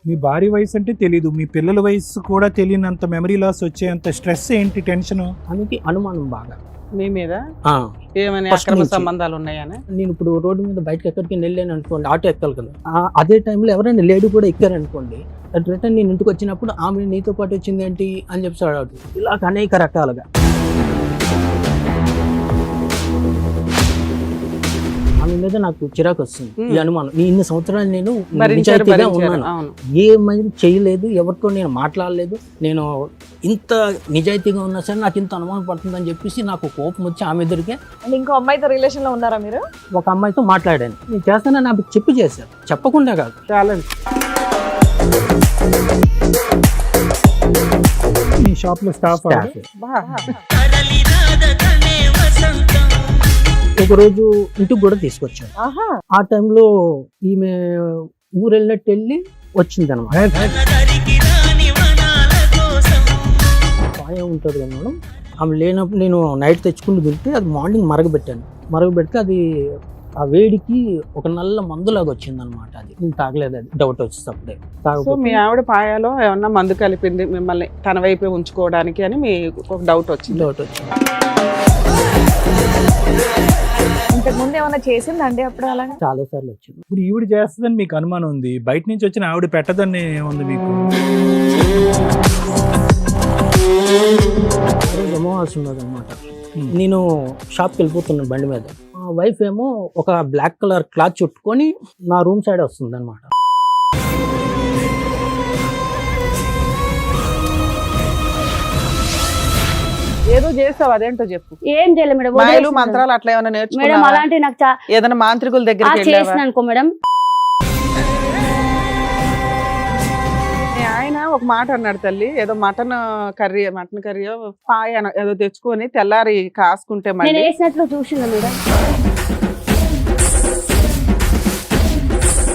మీ భార్య వయసు అంటే తెలీదు, మీ పిల్లల వయసు కూడా తెలియనంత మెమరీ లాస్ వచ్చేంత స్ట్రెస్ ఏంటి, టెన్షన్? అందుకే అనుమానం బాగా మీ మీద ఆ, ఏమైనా First అక్రమ నుంచి. సంబంధాలు ఉన్నాయని. నేను ఇప్పుడు రోడ్డు మీద బయటకు ఎక్కడికి వెళ్ళాను అనుకోండి, ఆటో ఎక్కాలి కదా, అదే టైంలో ఎవరైనా లేడీ కూడా ఎక్కారనుకోండి, రిటర్న్ నేను ఇంటికి వచ్చినప్పుడు ఆమె నీతో పాటు వచ్చింది ఏంటి అని చెప్పి ఇలా అనేక రకాలుగా ఆమె మీద నాకు చిరాకు వస్తుంది. ఈ అనుమానం ఇన్ని సంవత్సరాలు నేను నిజాయితీగా ఉన్నాను, అవును. ఏమైనా చేయలేదు, ఎవరితో నేను మాట్లాడలేదు, నేను ఇంత నిజాయితీగా ఉన్నా సరే నాకు ఇంత అనుమానం పడుతుందని చెప్పేసి నాకు కోపం వచ్చి ఆమె ఎదురుకే అండ్ ఇంకో అమ్మాయితో రిలేషన్ లో ఉన్నారా మీరు? ఒక అమ్మాయితో మాట్లాడాను. నేను చేస్తానని నాకు చెప్పి చేశాను, చెప్పకుండా కాదు. చాలా మీ షాప్ లో స్టాఫ్ ఒకరోజు ఇంటికి కూడా తీసుకొచ్చాను. ఆహా. ఆ టైంలో ఈమె ఊరు వెళ్ళినట్టు వెళ్ళి వచ్చింది అనమాట. పాయం ఉంటుంది కదా మేడం, ఆమె లేనప్పుడు నేను నైట్ తెచ్చుకుని తింటే అది మార్నింగ్ మరగబెడితే అది ఆ వేడికి ఒక నల్ల మందులాగా వచ్చింది అనమాట. అది నేను తాగలేదు, అది డౌట్ వచ్చేటప్పుడే. సో మీ ఆవిడ పాయాలో ఏమన్నా మందు కలిపింది మిమ్మల్ని తన వైపే ఉంచుకోవడానికి అని మీకు ఒక డౌట్ వచ్చింది. ఇంతకు ముందు ఏమైనా చేసిందండి అప్పుడు అలా? చాలా సార్లు వచ్చింది. ఇప్పుడు ఈవిడ చేస్తుందని మీకు అనుమానం ఉంది, బయట నుంచి వచ్చిన ఆవిడ పెట్టదని ఉంది మీకు? అమావాస్య ఉన్నది అనమాట. నేను షాప్కి వెళ్ళిపోతున్నాను బండి మీద. మా వైఫ్ ఏమో ఒక బ్లాక్ కలర్ క్లాత్ చుట్టుకొని నా రూమ్ సైడ్ వస్తుంది అనమాట. ఏదో చేస్తావు, అదేంటో చెప్పు. ఏం చేయలేదు మేడం, మాయలు మంత్రాలు అట్లా ఏమైనా మేడం నేర్చుకున్నావా? అలాంటి నాకు ఏదైనా మాంత్రికుల దగ్గరికి చేసిన అనుకో మేడం. మీ ఆయన ఒక మాట అన్నాడు తల్లి, ఏదో మటన్ కర్రీ పాయ ఏదో తెచ్చుకొని తెల్లారి కాసుకుంటే నేను మళ్ళీ వేసినట్లు చూసిందా మేడం?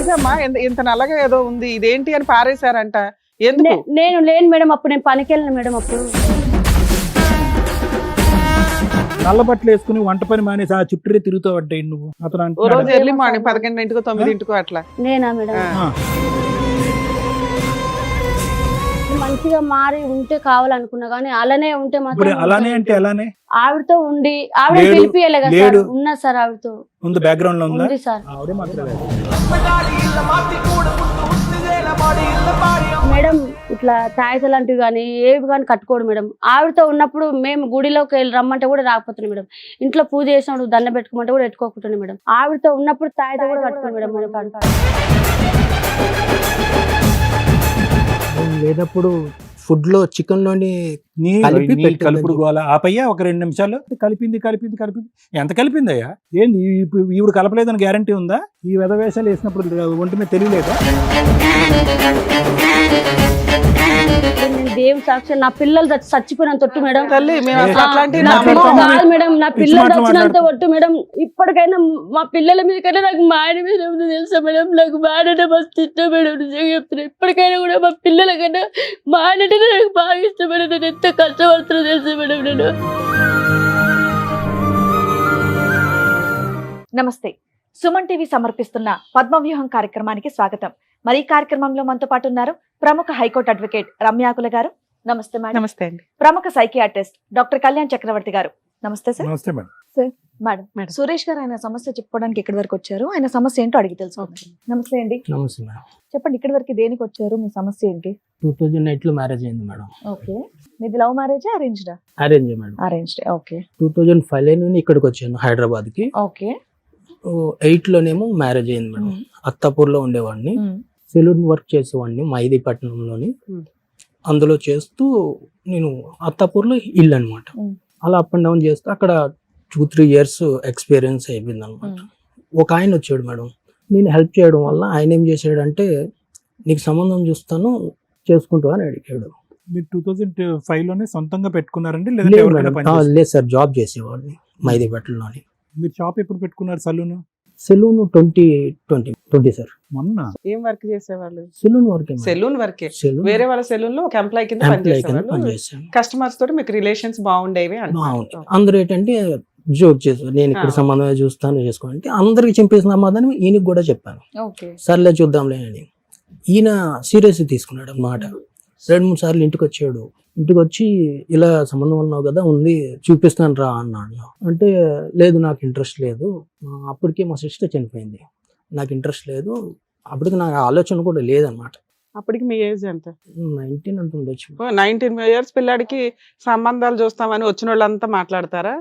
ఇదమ్మా ఇంత నల్లగా ఏదో ఉంది, ఇదేంటి అని పారేశారంట. ఎందుకు? నేను లేను మేడం అప్పుడు, నేను పనికి వెళ్ళను మేడం అప్పుడు. నల్ల బట్టలు వేసుకుని వంట పని మానేసి ఆ చుట్టూరే తిరుగుతావు అంటే నువ్వు. అతను ఓ రోజు ఎర్లీ మార్నింగ్ 11:00 9:00 అట్లా. నేనా మేడం? మంచిగా మారి ఉంటే కావాలనుకున్నా కానీ అలానే ఉంటే మాత్రం. అలానే అంటే అలానే ఆవిడతో ఉండి ఆవిడ పిలిపియలే కదా సార్. ఉన్నా సార్ ఆవిడతో ఉంది, బ్యాక్గ్రౌండ్ లో ఉంది సార్. ఆవిడే మాట్లాడారు మేడం. ఇట్లా తాయిత లాంటివి కానీ ఏవి కానీ కట్టుకోడు మేడం. ఆవిడతో ఉన్నప్పుడు మేము గుడిలోకి వెళ్ళి రమ్మంటే కూడా రాకపోతున్నాం మేడం. ఇంట్లో పూజ చేసినప్పుడు దండ పెట్టుకోమంటే కూడా పెట్టుకోకుంటున్నాం మేడం. ఆవిడతో ఉన్నప్పుడు తాయిత కూడా కట్టుకోండి మేడం. లేనప్పుడు ఫుడ్ లో చికెన్ లోని కలుపుడు గోల ఆపయ్యా ఒక 2 నిమిషాలు. కలిపింది ఎంత కలిపిందయ్యా? ఏంది ఈవిడ కలపలేదని గ్యారంటీ ఉందా? ఈ వెధవేషాలు వేసినప్పుడు ఒంటి మీద తెలియలేదా? నేను దేవుని సాక్షి, నా పిల్లలు చచ్చిపోయిన తొట్టు మేడం. తల్లి కాదు మేడం, నా పిల్లలు చచ్చినంత ఒట్టు మేడం. ఇప్పటికైనా మా పిల్లల మీద కన్నా నాకు మా ఆయన మీద ఉంది తెలుసా మేడం. నాకు మా ఆయన మస్తు ఇష్టం మేడం, నిజంగా చెప్తున్నా. ఇప్పటికైనా కూడా మా పిల్లల కన్నా మా ఆయన నాకు బాగా ఇష్టం మేడం. నేను ఎంత కష్టపడుతున్నా తెలుసా మేడం నేను. నమస్తే, సుమన్ టీవీ సమర్పిస్తున్న పద్మవ్యూహం కార్యక్రమానికి స్వాగతం. మరి ఈ కార్యక్రమంలో మనతో పాటు ఉన్నారు ప్రముఖ హైకోర్టు అడ్వకేట్ రమ్యాకుల గారు. నమస్తే మేడం. నమస్తే అండి. ప్రముఖ సైకియాట్రిస్ట్ డాక్టర్ కళ్యాణ్ చక్రవర్తి గారు. నమస్తే సార్. నమస్తే మేడం. మేడం, సురేష్ గారు ఆయన సమస్య చెప్పుకోవడానికి ఇక్కడి వరకు వచ్చారు. ఆయన సమస్య ఏంటో అడిగి తెలుసుకుందాం. నమస్తే అండి. నమస్తే మేడం. చెప్పండి, ఇక్కడి వరకు దేనికి వచ్చారు? మీ సమస్య ఏంటి? 2008 లో మ్యారేజ్ అయింది మేడం. ఓకే. మీది లవ్ మ్యారేజ్ అరేంజ్డా? Arrange madam. అరేంజ్డ్. ఓకే. 2005 లో ఇక్కడికి వచ్చాను హైదరాబాద్ కి. ఓకే. 8 లోనేమో మ్యారేజ్ అయింది మేడం. అత్తాపూర్ లో ఉండేవాడిని, సెలూన్ వర్క్ చేసేవాడిని మైదీపట్నంలోని. అందులో చేస్తూ నేను అత్తాపూర్లో ఇల్లు అనమాట. అలా అప్ అండ్ డౌన్ చేస్తూ అక్కడ 2-3 years ఎక్స్పీరియన్స్ అయిపోయింది అనమాట. ఒక ఆయన వచ్చాడు మేడం, నేను హెల్ప్ చేయడం వల్ల ఆయన ఏం చేశాడంటే, నీకు సంబంధం చూస్తాను చేసుకుంటా అని అడిగాడు. మీరు 2005 లోనే సొంతంగా పెట్టుకున్నారండి? లేదు సార్, జాబ్ చేసేవాడిని మైదీపట్నంలోని. మీరు షాప్ ఎప్పుడు పెట్టుకున్నారు? Salon 2020 sir. మొన్న ఏం వర్క్ చేసేవాళ్ళు? సెలూన్ వర్క్ సెలూన్ వర్కే. వేరే వాళ్ళ సెలూన్ లో ఒక ఎంప్లాయ్ కింద పనిచేసేవాళ్ళు. పనిచేసాను. కస్టమర్స్ తోటి మీకు రిలేషన్స్ బాగుండేవి బాగుంటుంది. అందరూ ఏంటంటే జోక్ చేశారు, నేను ఇక్కడ సంబంధం చూస్తాను చేసుకోవాలంటే అందరికి చెప్పేసిన సమాధానం ఈయనకి కూడా చెప్పాను. ఓకే. సర్లే చూద్దాంలే అని. ఈయన సీరియస్ తీసుకున్నాడు అన్నమాట. 2-3 సార్లు ఇంటికి వచ్చాడు. ఇంటికి వచ్చి ఇలా సంబంధం ఉన్నావు కదా, ఉంది చూపిస్తాను రా అన్నాడు. అంటే లేదు నాకు ఇంట్రెస్ట్ లేదు, అప్పటికే మా సిస్టర్ చనిపోయింది, నాకు ఇంట్రెస్ట్ లేదు, అప్పటికి నాకు ఆలోచన కూడా లేదనమాట. అప్పటికి మీ ఏజ్ ఎంత? 19 అంత ఉండొచ్చు. 19 years పిల్లాడికి సంబంధాలు చూస్తామని వచ్చిన వాళ్ళంతా మాట్లాడతారా?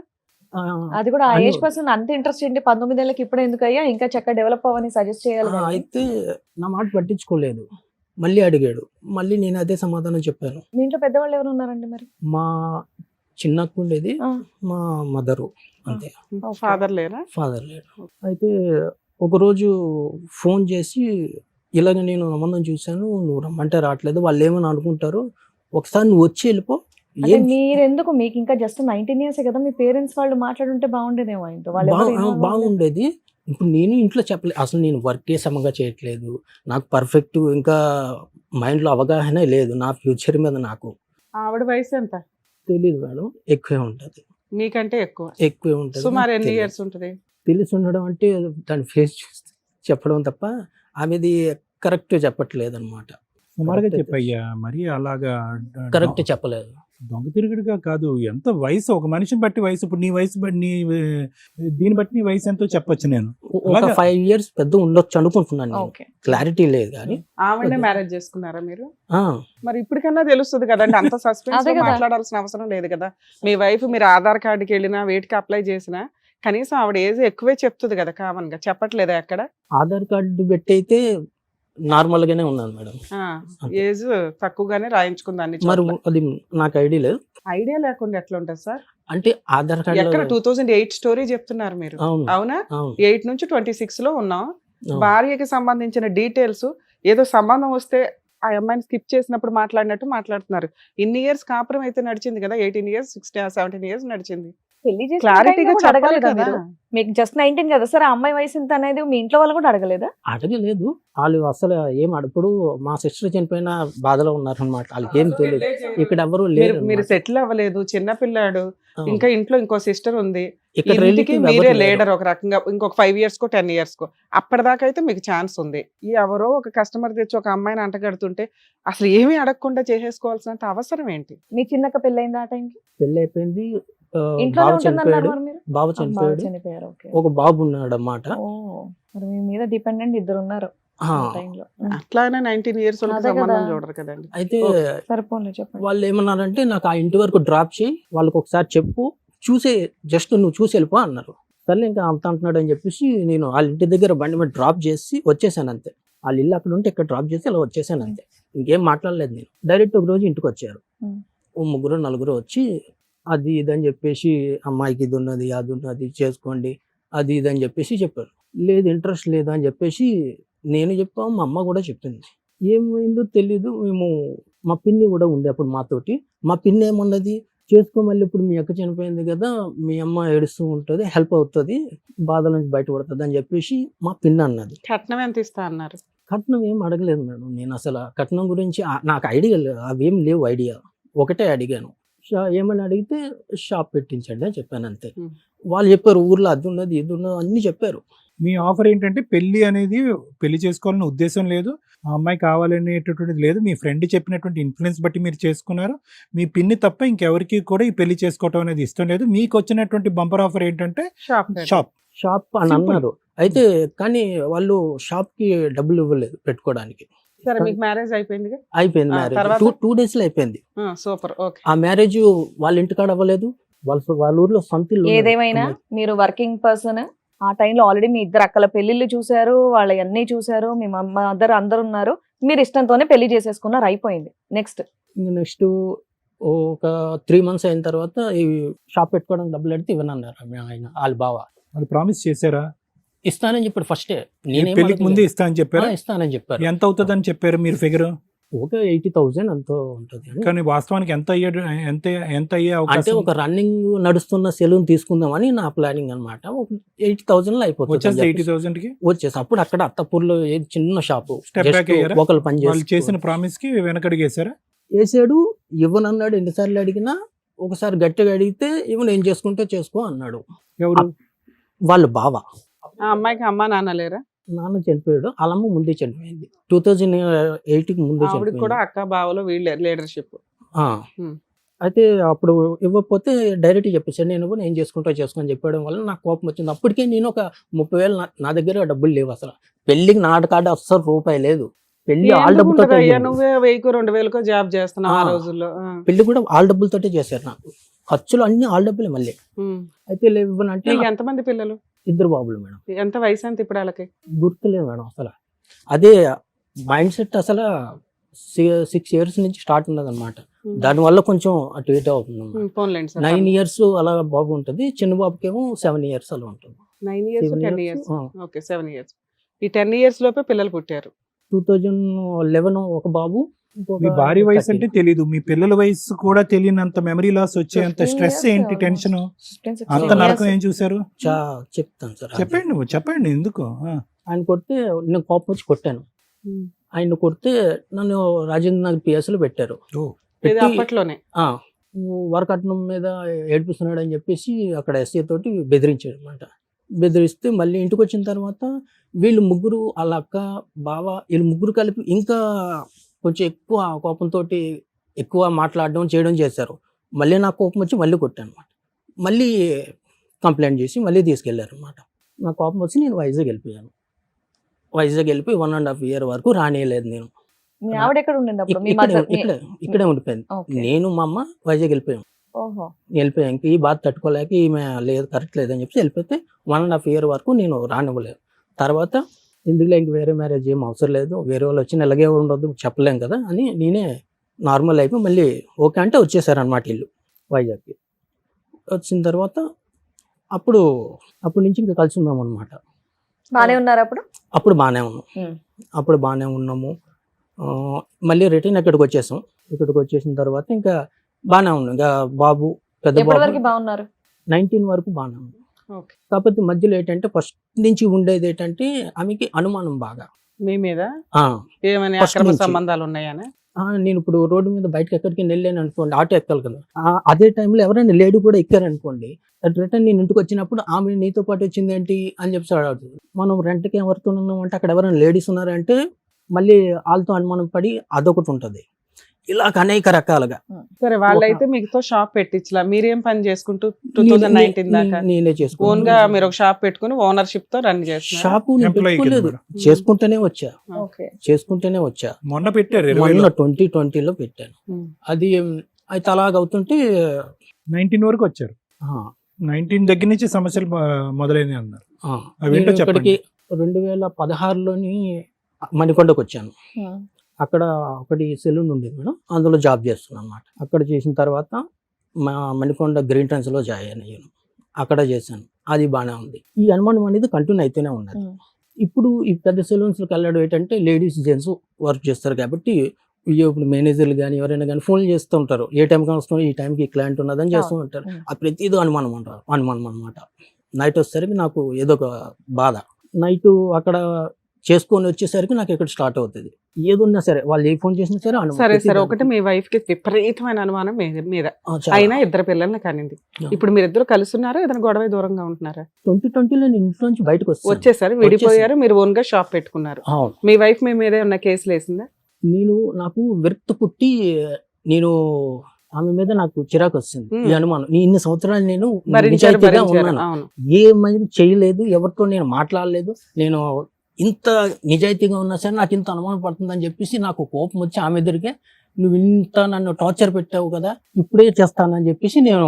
అది కూడా ఆ ఏజ్ పర్సన్ అంత ఇంట్రెస్ట్ ఏంటి 19 ఏళ్ళకి ఇప్పుడు ఎందుకయ్యా ఇంకా చక్కగా డెవలప్ అవ్వని సజెస్ట్ చేయాలి కదా. అయితే నా మాట పట్టించుకోలేదు, మళ్ళీ అడిగాడు, మళ్ళీ నేను అదే సమాధానం చెప్పాను. మీ ఇంట్లో పెద్దవాళ్ళు ఎవరు ఉన్నారండి మరి? మా చిన్నకు ఉండేది, మా మదరు అంతే. ఫాదర్ లేరా? ఫాదర్ లేడు. అయితే ఒకరోజు ఫోన్ చేసి ఇలాగ నేను సంబంధం చూశాను, నువ్వు రమ్మంటే రావట్లేదు, వాళ్ళు ఏమని అనుకుంటారు, ఒకసారి నువ్వు వచ్చి వెళ్ళిపో. అంటే మీరెందుకు, మీకు ఇంకా జస్ట్ 19 years కదా, మీ పేరెంట్స్ వాళ్ళు మాట్లాడుంటే బాగుండేదేమో ఆయనతో. వాళ్ళు బాగుండేది. ఇప్పుడు నేను ఇంట్లో చెప్పలేదు, అసలు నేను వర్క్ సమంగా చేయట్లేదు, నాకు పర్ఫెక్ట్ ఇంకా మైండ్లో అవగాహన లేదు నా ఫ్యూచర్ మీద. నాకు ఆవిడ వయసు ఎంత? తెలియదు మేడం, ఎక్కువే ఉంటుంది. మీకంటే ఎక్కువే ఉంటుంది. సుమారు ఎన్ని ఇయర్స్ ఉంటుంది? తెలిసి ఉండడం అంటే దాని ఫేస్ చూస్తే చెప్పడం తప్ప ఆమెది కరెక్ట్ చెప్పట్లేదు అనమాట. సుమారుగా చెప్పయ్యా, మరి అలాగా కరెక్ట్ చెప్పలేదు. దొంగ తిరుగుడుగా కాదు, ఎంత వయసు, ఒక మనిషిని బట్టి వయసు, ఇప్పుడు నీ వయసు బట్టి దీన్ని బట్టి నీ వయసు ఎంతో చెప్పొచ్చు. నేను ఒక 5 years పెద్ద ఉండొచ్చు అనుకుంటున్నాను, క్లారిటీ లేదు కానీ. ఆవిడనే మ్యారేజ్ చేసుకున్నారా మీరు? మరి ఇప్పటికన్నా తెలుస్తుంది కదండి, అంత సస్పెన్స్ మాట్లాడాల్సిన అవసరం లేదు కదా. మీ వైఫ్ మీరు ఆధార్ కార్డుకి వెళ్ళినా వేటికి అప్లై చేసినా కనీసం ఆవిడ ఏజ్ ఎక్కువే చెప్తుంది కదా, కామన్ గా చెప్పట్లేదా ఎక్కడ? ఆధార్ కార్డు పెట్టి అయితే నార్మల్ గానే ఉన్నాను మేడం, ఏజ్ తక్కువగానే రాయించుకుందాన్ని. మరి అది నాకు ఐడియా లేదు. ఐడియా లేకుండా ఎట్లా ఉంటుంది సార్? అంటే ఆధార్ కార్డు ఎక్కడ 2008 స్టోరీ చెప్తున్నారు మీరు, అవునా? 8 నుంచి 26 లో ఉన్నాం. భార్యకి సంబంధించిన డీటెయిల్స్ ఏదో సంబంధం వస్తే ఆ అమ్మాయిని స్కిప్ చేసినప్పుడు మాట్లాడినట్టు మాట్లాడుతున్నారు. ఇన్ని ఇయర్స్ కాపురం అయితే నడిచింది కదా, 18 years 17 years నడిచింది. పెళ్లి క్లారిటీగా అడగలేదా మీరు? మీకు జస్ట్ 19 కదా సార్, ఆ అమ్మాయి వయసు ఎంత అనేది మీ ఇంట్లో వాళ్ళు కూడా అడగలేదా? అడగలేదు. వాళ్ళు అసలు ఏం అడుగుడు, మా సిస్టర్ చనిపోయిన బాధలో ఉన్నారు అనమాట, వాళ్ళకి ఏం తెలియదు. ఇక్కడ ఎవరు లేరు, మీరు సెటిల్ అవ్వలేదు, చిన్న పిల్లాడు, ఇంకా ఇంట్లో ఇంకో సిస్టర్ ఉంది, ఇంటికి మీరే లీడర్ ఒక రకంగా. ఇంకొక 5 years కో 10 years కో అప్పటిదాకా అయితే మీకు ఛాన్స్ ఉంది. ఈ ఎవరో ఒక కస్టమర్ తెచ్చి ఒక అమ్మాయిని అంటగడుతుంటే అసలు ఏమీ అడగకుండా చేసేసుకోవాల్సినంత అవసరం ఏంటి? మీ చిన్నక్క పెళ్ళైంది, ఆ టైంకి పెళ్లి అయిపోయింది, ఇంట్లోనే బాబు చనిపోయాడు, ఒక బాబు ఉన్నాడు అన్నమాట. మీ మీద డిపెండెంట్ ఇద్దరు ఉన్నారు. అట్లానే 19 years సంబంధం చూడరు కదండి. అయితే వాళ్ళు ఏమన్నారంటే నాకు ఆ ఇంటి వరకు డ్రాప్ చేయి, వాళ్ళకి ఒకసారి చెప్పు, చూసే జస్ట్ నువ్వు చూసి వెళ్ళిపో అన్నారు. సరే ఇంకా అంత అంటున్నాడు అని చెప్పేసి నేను వాళ్ళ ఇంటి దగ్గర బండి మీద డ్రాప్ చేసి వచ్చేసాను అంతే. వాళ్ళ ఇల్లు అక్కడ ఉంటే ఇక్కడ డ్రాప్ చేసి ఇలా వచ్చేసాను అంతే, ఇంకేం మాట్లాడలేదు. నేను డైరెక్ట్ ఒక రోజు ఇంటికి వచ్చారు, 3-4 వచ్చి అది ఇది అని చెప్పేసి, అమ్మాయికి ఇది ఉన్నది అది ఉన్నది చేసుకోండి అది ఇది అని చెప్పేసి చెప్పారు. లేదు ఇంట్రెస్ట్ లేదు అని చెప్పేసి నేను చెప్పాము, మా అమ్మ కూడా చెప్పింది. ఏమైందో తెలీదు, మేము మా పిన్ని కూడా ఉంది అప్పుడు మాతోటి. మా పిన్ని ఏమన్నది, చేసుకో, మళ్ళీ ఇప్పుడు మీ అక్క చనిపోయింది కదా, మీ అమ్మ ఏడుస్తూ ఉంటుంది, హెల్ప్ అవుతుంది, బాధల నుంచి బయటపడుతుంది అని చెప్పేసి మా పిన్ని అన్నది. కట్నం ఎంత ఇస్తా అన్నారు? కట్నం ఏం అడగలేదు మేడం, నేను అసలు కట్నం గురించి నాకు ఐడియా లేదు, అవేం లేవు ఐడియా. ఒకటే అడిగాను, ఏమని అడిగితే షాప్ పెట్టించండి అని చెప్పాను అంతే. వాళ్ళు చెప్పారు ఊర్లో అది ఉన్నది ఇది ఉన్నది అన్ని చెప్పారు. మీ ఆఫర్ ఏంటంటే పెళ్లి అనేది పెళ్లి చేసుకోవాలనే ఉద్దేశం లేదు, ఆ అమ్మాయి కావాలనేటటువంటిది లేదు, మీ ఫ్రెండ్ చెప్పినటువంటి ఇన్ఫ్లుయెన్స్ బట్టి మీరు చేసుకున్నారు. మీ పిన్ని తప్ప ఇంకెవరికి కూడా ఈ పెళ్లి చేసుకోవటం అనేది ఇష్టం లేదు. మీకు వచ్చినటువంటి బంపర్ ఆఫర్ ఏంటంటే షాప్ అని అన్నారు. అయితే కానీ వాళ్ళు షాప్ కి డబ్బులు ఇవ్వలేదు పెట్టుకోవడానికి. సరే, మీకు మ్యారేజ్ అయిపోయింది? అయిపోయింది మ్యారేజ్ 2 days లో అయిపోయింది. సూపర్. ఓకే. ఆ మ్యారేజ్ వాళ్ళ ఇంటికాడ అవ్వలేదు, వాళ్ళ ఊర్లో సొంత ఇల్లు. ఏదేమైనా మీరు వర్కింగ్ పర్సన్, ఆ టైంలో ఆల్రెడీ మీ ఇద్దరు అక్కల పెళ్లిళ్ళు చూసారు, వాళ్ళ అన్నీ చూసారు, మీ మదర్ అందరు ఉన్నారు, మీరు ఇష్టంతోనే పెళ్లి చేసేసుకున్నారు, అయిపోయింది. నెక్స్ట్ ఒక 3 months అయిన తర్వాత ఈ షాప్ పెట్టుకోవడానికి డబ్బులు అడిగితే ఇవ్వనన్నారు ఆయన, వాళ్ళ బావ. వాళ్ళు ప్రామిస్ చేశారా? ఇస్తానని చెప్పాడు ఫస్టే. పెళ్లికి ముందే ఇస్తానని చెప్పారు. ఇస్తానని చెప్పారు. ఎంత అవుతుందని చెప్పారు మీరు ఫిగర్? ఒక 80,000 ఎంతో ఉంటుంది అని. కానీ వాస్తవానికి ఎంత అయ్యే అంటే అవకాశం ఒక రన్నింగ్ నడుస్తున్న సెలూన్ తీసుకుందామని నా ప్లానింగ్ అనమాట. ఒక 80,000 అయిపోతుంది వచ్చేస్తే అని చెప్పేసి 80,000 కి వచ్చేసి అప్పుడు అక్కడ అత్తపూర్లో ఏది చిన్న షాపు Step back అయ్యారా? ఒకళ్ళు పని వాళ్ళు చేసిన చేసి ప్రామిస్ కి వెనకడిగేశారా? వేసాడు. ఇవ్వనన్నాడు. ఎన్నిసార్లు అడిగినా ఒకసారి గట్టిగా అడిగితే ఇవ్వను, ఏం చేసుకుంటే చేసుకో అన్నాడు. ఎవరు? వాళ్ళు బావ. ఆ అమ్మాయికి అమ్మా నాన్న లేరా? నాన్న చనిపోయాడు, వాళ్ళమ్మ ముందే చనిపోయింది. 2008కి ముందే ఆవిడకి చనిపోయింది. కూడా అక్క బావలో వీళ్ళే లీడర్షిప్. ఆ. అయితే అప్పుడు ఇవ్వకపోతే డైరెక్ట్ చెప్పేసాడు, నేను ఇవ్వను, ఏం చేసుకుంటా చేసుకొని చెప్పడం వల్ల నాకు కోపం వచ్చింది. అప్పటికే నేను ఒక 30,000 నా దగ్గర డబ్బులు లేవు అసలు. పెళ్లికి నాటకాడ అస్సలు రూపాయి లేదు. పెళ్లి ఆల్ డబ్బులతో నువ్వే 1000-2000 జాబ్ చేస్తున్నావు ఆ రోజుల్లో. పెళ్లి కూడా ఆల్ డబ్బులతోటే చేశారు. నాకు ఖర్చులు అన్ని ఆల్ డబ్బులే మళ్ళీ. అయితే లేవు ఇవ్వనంటే నీకు ఎంతమంది పిల్లలు? 2 బాబులు మేడం. ఎంత వయసు ఎంత ఇప్పుడు వాళ్ళకి? గుర్తులేదు మేడం అసలు. అదే మైండ్ సెట్ అసలు 6 years నుంచి స్టార్ట్ ఉన్నది అనమాట. దానివల్ల కొంచెం అటు ఇటు అవుతుంది. 9 years అలా బాబు ఉంటుంది. చిన్న బాబుకి ఏమో 7 years అలా ఉంటుంది. 9 years 7 10 years, years. Okay 7 years. ఈ 10 years లోపే పిల్లలు పుట్టారు. 2011 ఒక బాబు. మీ భార్య వయసు అంటే తెలీదు, మీ పిల్లల వయసు కూడా తెలియనంత మెమరీ లాస్ వచ్చేంత 15 స్ట్రెస్ years ఏంటి, టెన్షన్, 16 అంత years. నరకం ఏం చూసారు? చెప్తాను సార్. చెప్పండి ఎందుకు? ఆయన కొడితే నేను కోపం వచ్చి కొట్టాను. ఆయన కొడితే నన్ను రాజేంద్ర నగర్ పిఎస్ లో పెట్టారు. ఇది అప్పట్లోనే. వరకట్నం మీద ఏడిపిస్తున్నాడు అని చెప్పేసి అక్కడ ఎస్ఐ తోటి బెదిరించాడు అనమాట. బెదిరిస్తే మళ్ళీ ఇంటికి వచ్చిన తర్వాత వీళ్ళు ముగ్గురు, వాళ్ళ అక్క బావ, వీళ్ళు ముగ్గురు కలిపి ఇంకా కొంచెం ఎక్కువ కోపంతో ఎక్కువ మాట్లాడడం చేయడం చేశారు. మళ్ళీ నాకు కోపం వచ్చి మళ్ళీ కొట్టాను అనమాట. మళ్ళీ కంప్లైంట్ చేసి మళ్ళీ తీసుకెళ్లారు అనమాట. నాకు కోపం వచ్చి నేను వైజాగ్ వెళ్ళిపోయాను. వైజాగ్ వెళ్ళిపోయి 1.5 year వరకు రానియలేదు నేను. మీ ఆవిడ ఎక్కడ ఉండింది అప్పుడు? మీ mother- ఇక్కడే ఉండిపోయింది. Okay. నేను మా అమ్మ వైజాగ్ వెళ్ళిపోయాం. ఓహో. వెళ్ళిపోయాం. ఇంక ఈ బాధ తట్టుకోలేక ఈమె లేదు, కరెక్ట్ లేదని చెప్పి వెళ్ళిపోతే 1.5 year వరకు నేను రానివ్వలేదు. తర్వాత ఇందులో ఇంక వేరే మ్యారేజ్ ఏం అవసరం లేదు, వేరే వాళ్ళు వచ్చి ఇలాగే ఉండొద్దు చెప్పలేం కదా అని నేనే నార్మల్ అయిపోయి మళ్ళీ ఓకే అంటే వచ్చేసారు అనమాట ఇల్లు వైజాగ్కి. వచ్చిన తర్వాత అప్పుడు నుంచి ఇంకా కలిసి ఉన్నాం అనమాట. బానే ఉన్నారు అప్పుడు? అప్పుడు బాగానే ఉన్నాం. అప్పుడు బాగానే ఉన్నాము. మళ్ళీ రిటర్న్ ఇక్కడికి వచ్చేసాం. ఇక్కడికి వచ్చేసిన తర్వాత ఇంకా బాగానే ఉన్నాం. ఇంకా బాబు పెద్ద ఎప్పటి వరకు బాబు బాగున్నారు? 19 వరకు బాగానే ఉన్నాం. ఓకే. కాకపోతే మధ్యలో ఏంటంటే ఫస్ట్ నుంచి ఉండేది ఏంటంటే ఆమెకి అనుమానం బాగా. మీ మీద ఆ, ఏమైనా First అక్రమ నుంచి. సంబంధాలు ఉన్నాయని? నేను ఇప్పుడు రోడ్డు మీద బయటకు ఎక్కడికి వెళ్ళాను అనుకోండి, ఆటో ఎక్కాలి కదా, అదే టైంలో ఎవరైనా లేడీ కూడా ఎక్కారనుకోండి, రిటర్న్ నేను ఇంటికి వచ్చినప్పుడు ఆమె నీతో పాటు వచ్చింది ఏంటి అని చెప్పి అడుగుతుంది. మనం రెంట్కి ఎవరితో ఉన్నాం అంటే అక్కడ ఎవరైనా లేడీస్ ఉన్నారంటే మళ్ళీ వాళ్ళతో అనుమానం పడి అదొకటి ఉంటుంది. ఇలా అనేక రకాలుగా. సరే, వాళ్ళైతే మీతో షాప్ పెట్టించలా, మీరేం పని చేసుకుంటూ 2019 దాకా నేనే ఓన్ గా మీరు ఒక షాప్ పెట్టుకుని ఓనర్షిప్ తో రన్ చేస్తున్నారు? షాపు Employee కింద పెట్టుకోలేదు, మేడం. చేసుకుంటూనే వచ్చా. మొన్న పెట్టారు మొన్న 20లో. 2020లో పెట్టాను. అది అయితే అలాగవుతుంటే 19 వరకు వచ్చారు. 19 దగ్గర నుంచి సమస్యలు మొదలైనవి అన్నారు. అవి ఏంటో నేను ఇక్కడికి 2016లోని మణికొండకు వచ్చాను. అక్కడ ఒకటి సెలూన్ ఉండేది మేడం, అందులో జాబ్ చేస్తున్నాను అనమాట. అక్కడ చేసిన తర్వాత మా మణికొండ గ్రీన్ ట్రెండ్స్ లో జాయిన్ అయ్యాను. అక్కడ చేశాను, అది బాగానే ఉంది. ఈ అనుమానం అనేది కంటిన్యూ అయితేనే ఉన్నది. ఇప్పుడు ఈ పెద్ద సెలూన్స్కి వెళ్ళడం ఏంటంటే లేడీస్ జెంట్స్ వర్క్ చేస్తారు కాబట్టి ఇప్పుడు మేనేజర్లు కానీ ఎవరైనా కానీ ఫోన్ చేస్తూ ఉంటారు, ఏ టైంకి వస్తున్నారు, ఈ టైంకి క్లయింట్ ఉన్నదని చేస్తూ ఉంటారు. ఆ ప్రతిదీ అనుమానం అనమాట. నైట్ వచ్చేసరికి నాకు ఏదో ఒక బాధ. నైట్ అక్కడ చేసుకొని వచ్చేసరికి నాకు ఇక్కడ స్టార్ట్ అవుతుంది. ఏదున్నా సరే వాళ్ళు ఏ ఫోన్ చేసినా సరే అనుమానం. సరే, ఒకటి మీ వైఫ్ కి విపరీతమైన అనుమానం మీద, అయినా 2 పిల్లల్ని కనింది. ఇప్పుడు మీరిద్దరు కలిసి ఉన్నారా, ఏదైనా గొడవ దూరంగా ఉంటున్నారా? 2020లో నేను ఇంట్లో నుంచి బయటకు వచ్చేసారు, విడిపోయారు, మీరు ఓన్ గా షాప్ పెట్టుకున్నారు. మీ వైఫ్ మీ మీద ఉన్న కేసులు వేసిందా? నాకు విరక్తి పుట్టి ఆమె మీద నాకు చిరాకు వచ్చింది. ఈ అనుమానం ఇన్ని సంవత్సరాలు నేను నిజాయితీగా ఉన్నాను, ఏమైనా చేయలేదు, ఎవరితో నేను మాట్లాడలేదు, నేను ఇంత నిజాయితీగా ఉన్నా సరే నాకు ఇంత అనుమానం పడుతుందని చెప్పేసి నాకు కోపం వచ్చి ఆమె ఎదురుగా నువ్వు ఇంత నన్ను టార్చర్ పెట్టావు కదా, ఇప్పుడే చేస్తానని చెప్పేసి నేను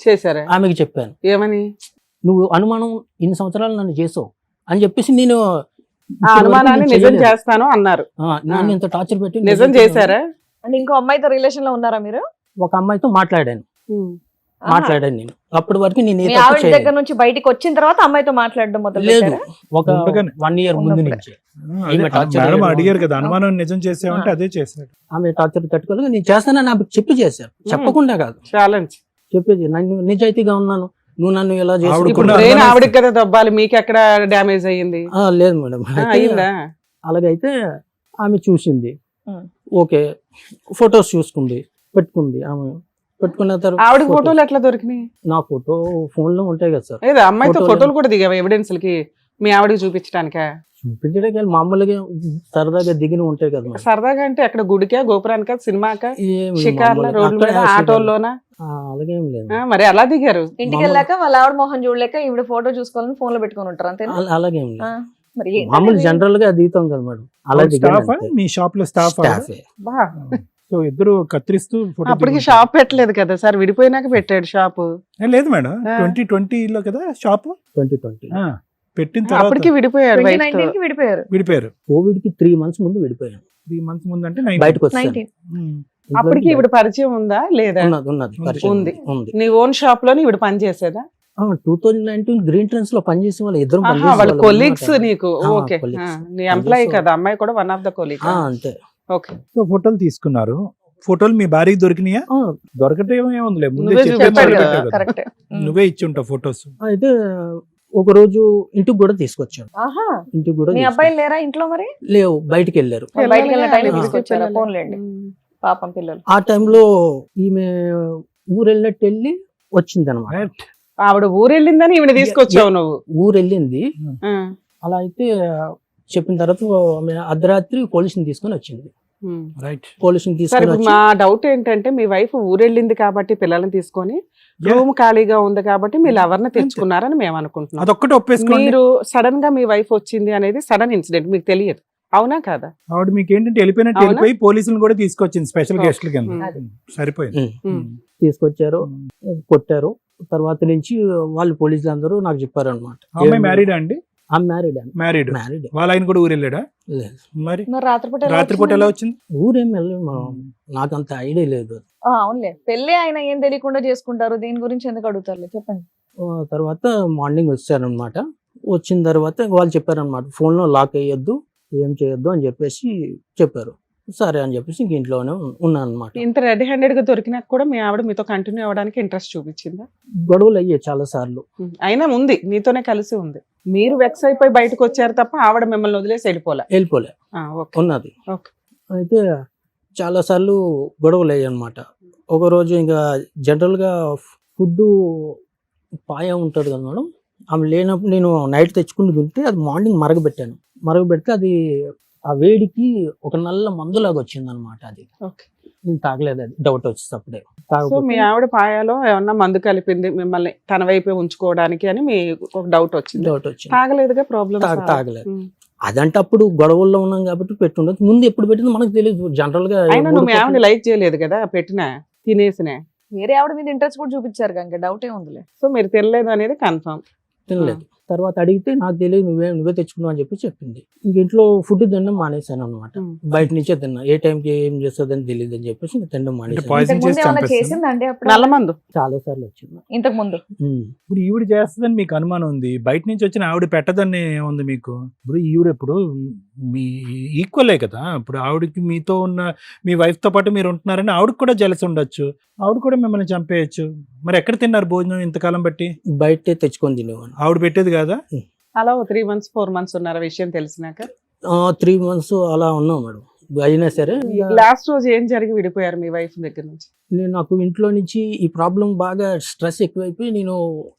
చేశారా? ఆమెకి చెప్పాను. ఏమని? నువ్వు అనుమానం ఇన్ని సంవత్సరాలు నన్ను చేసావు అని చెప్పేసి నేను అనుమానాన్ని నిజం చేస్తాను అన్నారు. నన్ను ఇంత టార్చర్ పెట్టి నిజం చేశారా? అంటే ఇంకో అమ్మాయితో రిలేషన్ లో ఉన్నారా మీరు? ఒక అమ్మాయితో మాట్లాడాను. మాట్లాడాను నేను. అప్పటి వరకు నేను ఏ మీ తప్పు ఆవిడ చేయలేదు. దగ్గర నుంచి బయటికి వచ్చిన తర్వాత అమ్మాయితో మాట్లాడడం మొదలు లేదు, పెట్టారా? ఒక ఉండగానే. 1 year ముందు ఉన్నప్పుడే. నుంచి అదే, ఈమె torture మేడం చేయడం అడిగారు కదా, అనుమానం నిజం చేసామంటే అదే చేశాడు. ఆమె టార్చర్ తట్టుకోలేక నేను చేస్తానని నాకు చెప్పి చేశారు, చెప్పకుండా కాదు, ఛాలెంజ్. చెప్పేది నేను నిజాయితీగా ఉన్నాను, నువ్వు నన్ను ఎలా చేసి ఆవిడ ఇప్పుడు కూడా బ్రెయిన్ అనుమానం ఆవిడకి కదా దొబ్బాలి, మీకు ఎక్కడ డ్యామేజ్ అయ్యింది? లేదు మేడం. అయితే అయిందా? అలాగైతే ఆమె చూసింది, ఉమ్. ఓకే, ఫొటోస్ చూసుకుంది, పెట్టుకుంది. ఆమె పెట్టుకున్న తర్వాత ఆవిడ ఫోటోలు ఎట్లా దొరికినాయి? నా ఫోటో ఫోన్ లో ఉంటాయి కదా సార్, లేదా అమ్మాయితో ఫోటోలు- ఫోటోలు కూడా దిగావా ఎవిడెన్స్లకి మీ ఆవిడకి చూపించడానికా? చూపించడానికి వెళ్ళి మామూలుగా సరదాగా దిగిన ఉంటాయి కదా మేడం. సరదాగా అంటే ఎక్కడ గుడికా, గోపురానికా, సినిమాకా, ఏం షికార్ల, మామూలుగా రోడ్ల అక్కడే మీద, ఆటోల్లోనా? అలాగే ఏం లేదు, మరి ఎలా దిగారు? ఇంటికి వెళ్ళాక వాళ్ళ ఆవిడ మొహం చూడలేక ఈవిడ ఫోటో చూసుకోవాలని ఫోన్ లో పెట్టుకొని ఉంటారు అంతేనా? అలాగేం ఆ, లేదు, మరి ఏంటండి మామూలు ఇది? జనరల్ గా దిగుతాం కదా మేడం, అలా స్టాఫ్ మీ షాప్ లో స్టాఫ్ స్టాఫ్. బా, సో ఇద్దరు కత్తిరిస్తూ photo అప్పటికి దిగుంటారు. షాప్ పెట్టలేదు కదా సార్, విడిపోయినాక పెట్టాడు షాపు. లేదు మేడం, ఆ. 2020లో కదా షాప్ 2020 పెట్టిన తర్వాత అప్పటికి విడిపోయాడు wife తో. 2019 కి విడిపోయారు. విడిపోయారు. కోవిడ్ కి 3 months ముందు విడిపోయాను, 3 months ముందు అంటే బయటకు వచ్చాను. 19. అప్పటికి ఈవిడ పరిచయం ఉందా లేదా? ఉన్నది పరిచయం ఉంది. ఉంది. నీ ఓన్ షాప్ లోని ఈవిడ పని చేసేదా? 2019 గ్రీన్ ట్రెండ్స్ లో పనిచేసే వాళ్ళు ఇద్దరు ఆహా, వాళ్ళ కొలీగ్స్ నీకు. ఆ, ఓకే, colleagues. నీ ఎంప్లాయీ పనిచేసే కదా, అమ్మాయి కూడా వన్ ఆఫ్ ద కొలీగ్. అంతే. ఓకే, సో ఫోటోలు తీసుకున్నారు. ఫోటోలు మీ భార్యకి దొరికినాయా? ఆ, దొరకటం ఏముందిలే, ముందే నువ్వే చెప్పి చెప్పాడు మొదలు కదా. పెట్టావు కదా. కరెక్ట్. నువ్వే ఇచ్చి ఉంటావు ఫొటోస్. అయితే ఒక రోజు ఇంటికి కూడా తీసుకొచ్చాను, ఆహా, ఇంటికి కూడా మీ అబ్బాయిలు లేరా ఇంట్లో మరి? లేవు, బయటికి వెళ్ళారు. బయటికి వెళ్ళిన టైం పిల్లలే, తీసుకొచ్చారా? పిల్లలే. ఫోన్లేండి, పాపం పిల్లలు. ఆ టైంలో ఈమె ఊరు వెళ్ళినట్టు వెళ్ళి వచ్చింది అనమాట. Right. ఆవిడ ఊరు వెళ్ళిందని ఈవిడ తీసుకొచ్చావు నువ్వు. ఊరు వెళ్ళింది, ఆ, అలా అయితే చెప్పిన తర్వాత ఆమె అర్ధరాత్రి పోలీసుని తీసుకొని వచ్చింది. ఉమ్. రైట్. పోలీసుని సరే, తీసుకొని ఇప్పుడు వచ్చి మా డౌట్ ఏంటంటే మీ వైఫ్ ఊరెళ్ళింది కాబట్టి పిల్లల్ని తీసుకొని రూమ్ ఖాళీగా ఉంది కాబట్టి మీరు ఎవరిని తెచ్చుకున్నారని మేము అనుకుంటున్నాం. అదొక్కటి ఒప్పేసుకోండి. మీరు సడన్ గా మీ వైఫ్ వచ్చింది అనేది సడన్ ఇన్సిడెంట్, మీకు తెలియదు, అవునా కాదా? ఆవిడ మీకు ఏంటంటే వెళ్ళిపోయినట్టు అవునా? వెళ్ళిపోయి పోలీసులను కూడా తీసుకొచ్చింది స్పెషల్ Okay. గెస్ట్ల కింద. ఉమ్. సరిపోయింది. ఉమ్, తీసుకొచ్చారు, కొట్టారు. తర్వాత నుంచి వాళ్ళు పోలీసులు అందరూ నాకు చెప్పారు అనమాట. అమ్మాయి మ్యారీడా అండి? Married married. మ్యారీడ్ వాళ్ళ ఆయన కూడా ఊరు వెళ్ళాడా? లేదు, మరి మరి రాత్రిపూట ఎలా రాత్రిపూట ఎలా వచ్చింది? వచ్చింది? ఊరేం వెళ్ళలేదు, నాకు అంత ఐడియా లేదు. అవునులే, పెళ్లి ఆయన ఏం తెలియకుండా చేసుకుంటారు, దీని గురించి ఎందుకు అడుగుతారులే, చెప్పండి. తర్వాత మార్నింగ్ వచ్చారనమాట. వచ్చిన తర్వాత వాళ్ళు చెప్పారనమాట, ఫోన్లో లాక్ అయ్యొద్దు, ఏం చేయొద్దు అని చెప్పేసి చెప్పారు. సరే అని చెప్పేసి ఇంక ఇంట్లోనే ఉన్నాను అనమాట. ఇంత రెడీ హ్యాండెడ్ గా దొరికినాక కూడా మీ ఆవిడ మీతో కంటిన్యూ అవ్వడానికి ఇంట్రెస్ట్ చూపించిందా? గొడవలు అయ్యాయి చాలా సార్లు. అయినా ఉంది, నీతోనే కలిసి ఉంది. మీరు వెక్స్ అయిపోయి బయటకు వచ్చారు తప్ప ఆవిడ మిమ్మల్ని వదిలేసి వెళ్ళిపోలే. వెళ్ళిపోలే, ఓకే. ఉన్నది. ఓకే. అయితే చాలా సార్లు గొడవలు అయ్యాయి అనమాట. ఒకరోజు ఇంకా జనరల్గా ఫుడ్ పాయ ఉంటుంది కదా మేడం, ఆమె లేనప్పుడు నేను నైట్ తెచ్చుకుని తింటే అది మార్నింగ్ మరగబెట్టాను. మరగబెడితే అది ఆ వేడికి ఒక నల్ల మందులాగా వచ్చింది అనమాట. అది ఓకే. నేను తాగలేదు, అది డౌట్ వచ్చేసి అప్పుడే సో తాగకపోతే మీ ఆవిడ పాయాలో ఏమన్నా మందు కలిపింది మిమ్మల్ని తన వైపే ఉంచుకోవడానికి అని మీ ఒక డౌట్ వచ్చింది. డౌట్ వచ్చింది. తాగలేదుగా, ప్రాబ్లమ్ తాగలేదు. అదంటే అప్పుడు గొడవల్లో ఉన్నాం కాబట్టి పెట్టుండదు. ముందు ఎప్పుడు పెట్టిందో మనకు తెలియదు. జనరల్ గా అయినా నువ్వు మీ ఆవిడ లైక్ చేయలేదు కదా పెట్టినా, తినేసినా. వేరే ఆవిడ మీద ఇంట్రెస్ట్ కూడా చూపించారు కనుక డౌట్ ఏ ఉందిలే. సో మీరు తినలేదు అనేది కన్ఫర్మ్. తినలేదు. తర్వాత అడిగితే నాకు తెలియదు, నువ్వే తెచ్చుకున్నావు అని చెప్పి చెప్పింది. ఇంక ఇంట్లో ఫుడ్ తినడం మానేశాను అనమాట. బయట నుంచే తిన్నా, ఏ టైంకి ఏం చేస్తుందని తెలియదు అని చెప్పేసి ఇంక తినడం మానేశాను. పాయిజన్ ఇంతకు ముందు చేసి ఏమైనా చంపేస్తాను. చేసిందండి అప్పుడు? నల్ల మందు చాలా సార్లు వచ్చింది. ఇంతకు ముందు ఇప్పుడు ఈవిడ చేస్తుందని మీకు అనుమానం ఉంది, బయట నుంచి వచ్చిన ఆవిడ పెట్టదని ఉంది మీకు. ఇప్పుడు ఈవిడ ఇప్పుడు మీ ఈక్వలే కదా. ఇప్పుడు ఆవిడకి మీతో ఉన్న మీ వైఫ్ తో పాటు మీరు ఉంటున్నారని ఆవిడకి కూడా జలసి ఉండొచ్చు, ఆవిడ కూడా మిమ్మల్ని చంపేయచ్చు. మరి ఎక్కడ తిన్నారు భోజనం ఇంతకాలం బట్టి? బయటే తెచ్చుకొని తినేవాడిని. ఆవిడ పెట్టేది కాదా? అలా 3 months 4 months ఉన్నారా విషయం తెలిసినాక? 3 months అలా ఉన్నాం మేడం. అయినా సరే లాస్ట్ రోజు ఏం జరిగి విడిపోయారు మీ వైఫ్ దగ్గర నుంచి? నాకు ఇంట్లో నుంచి ఈ ప్రాబ్లం బాగా స్ట్రెస్ ఎక్కువైపోయి నేను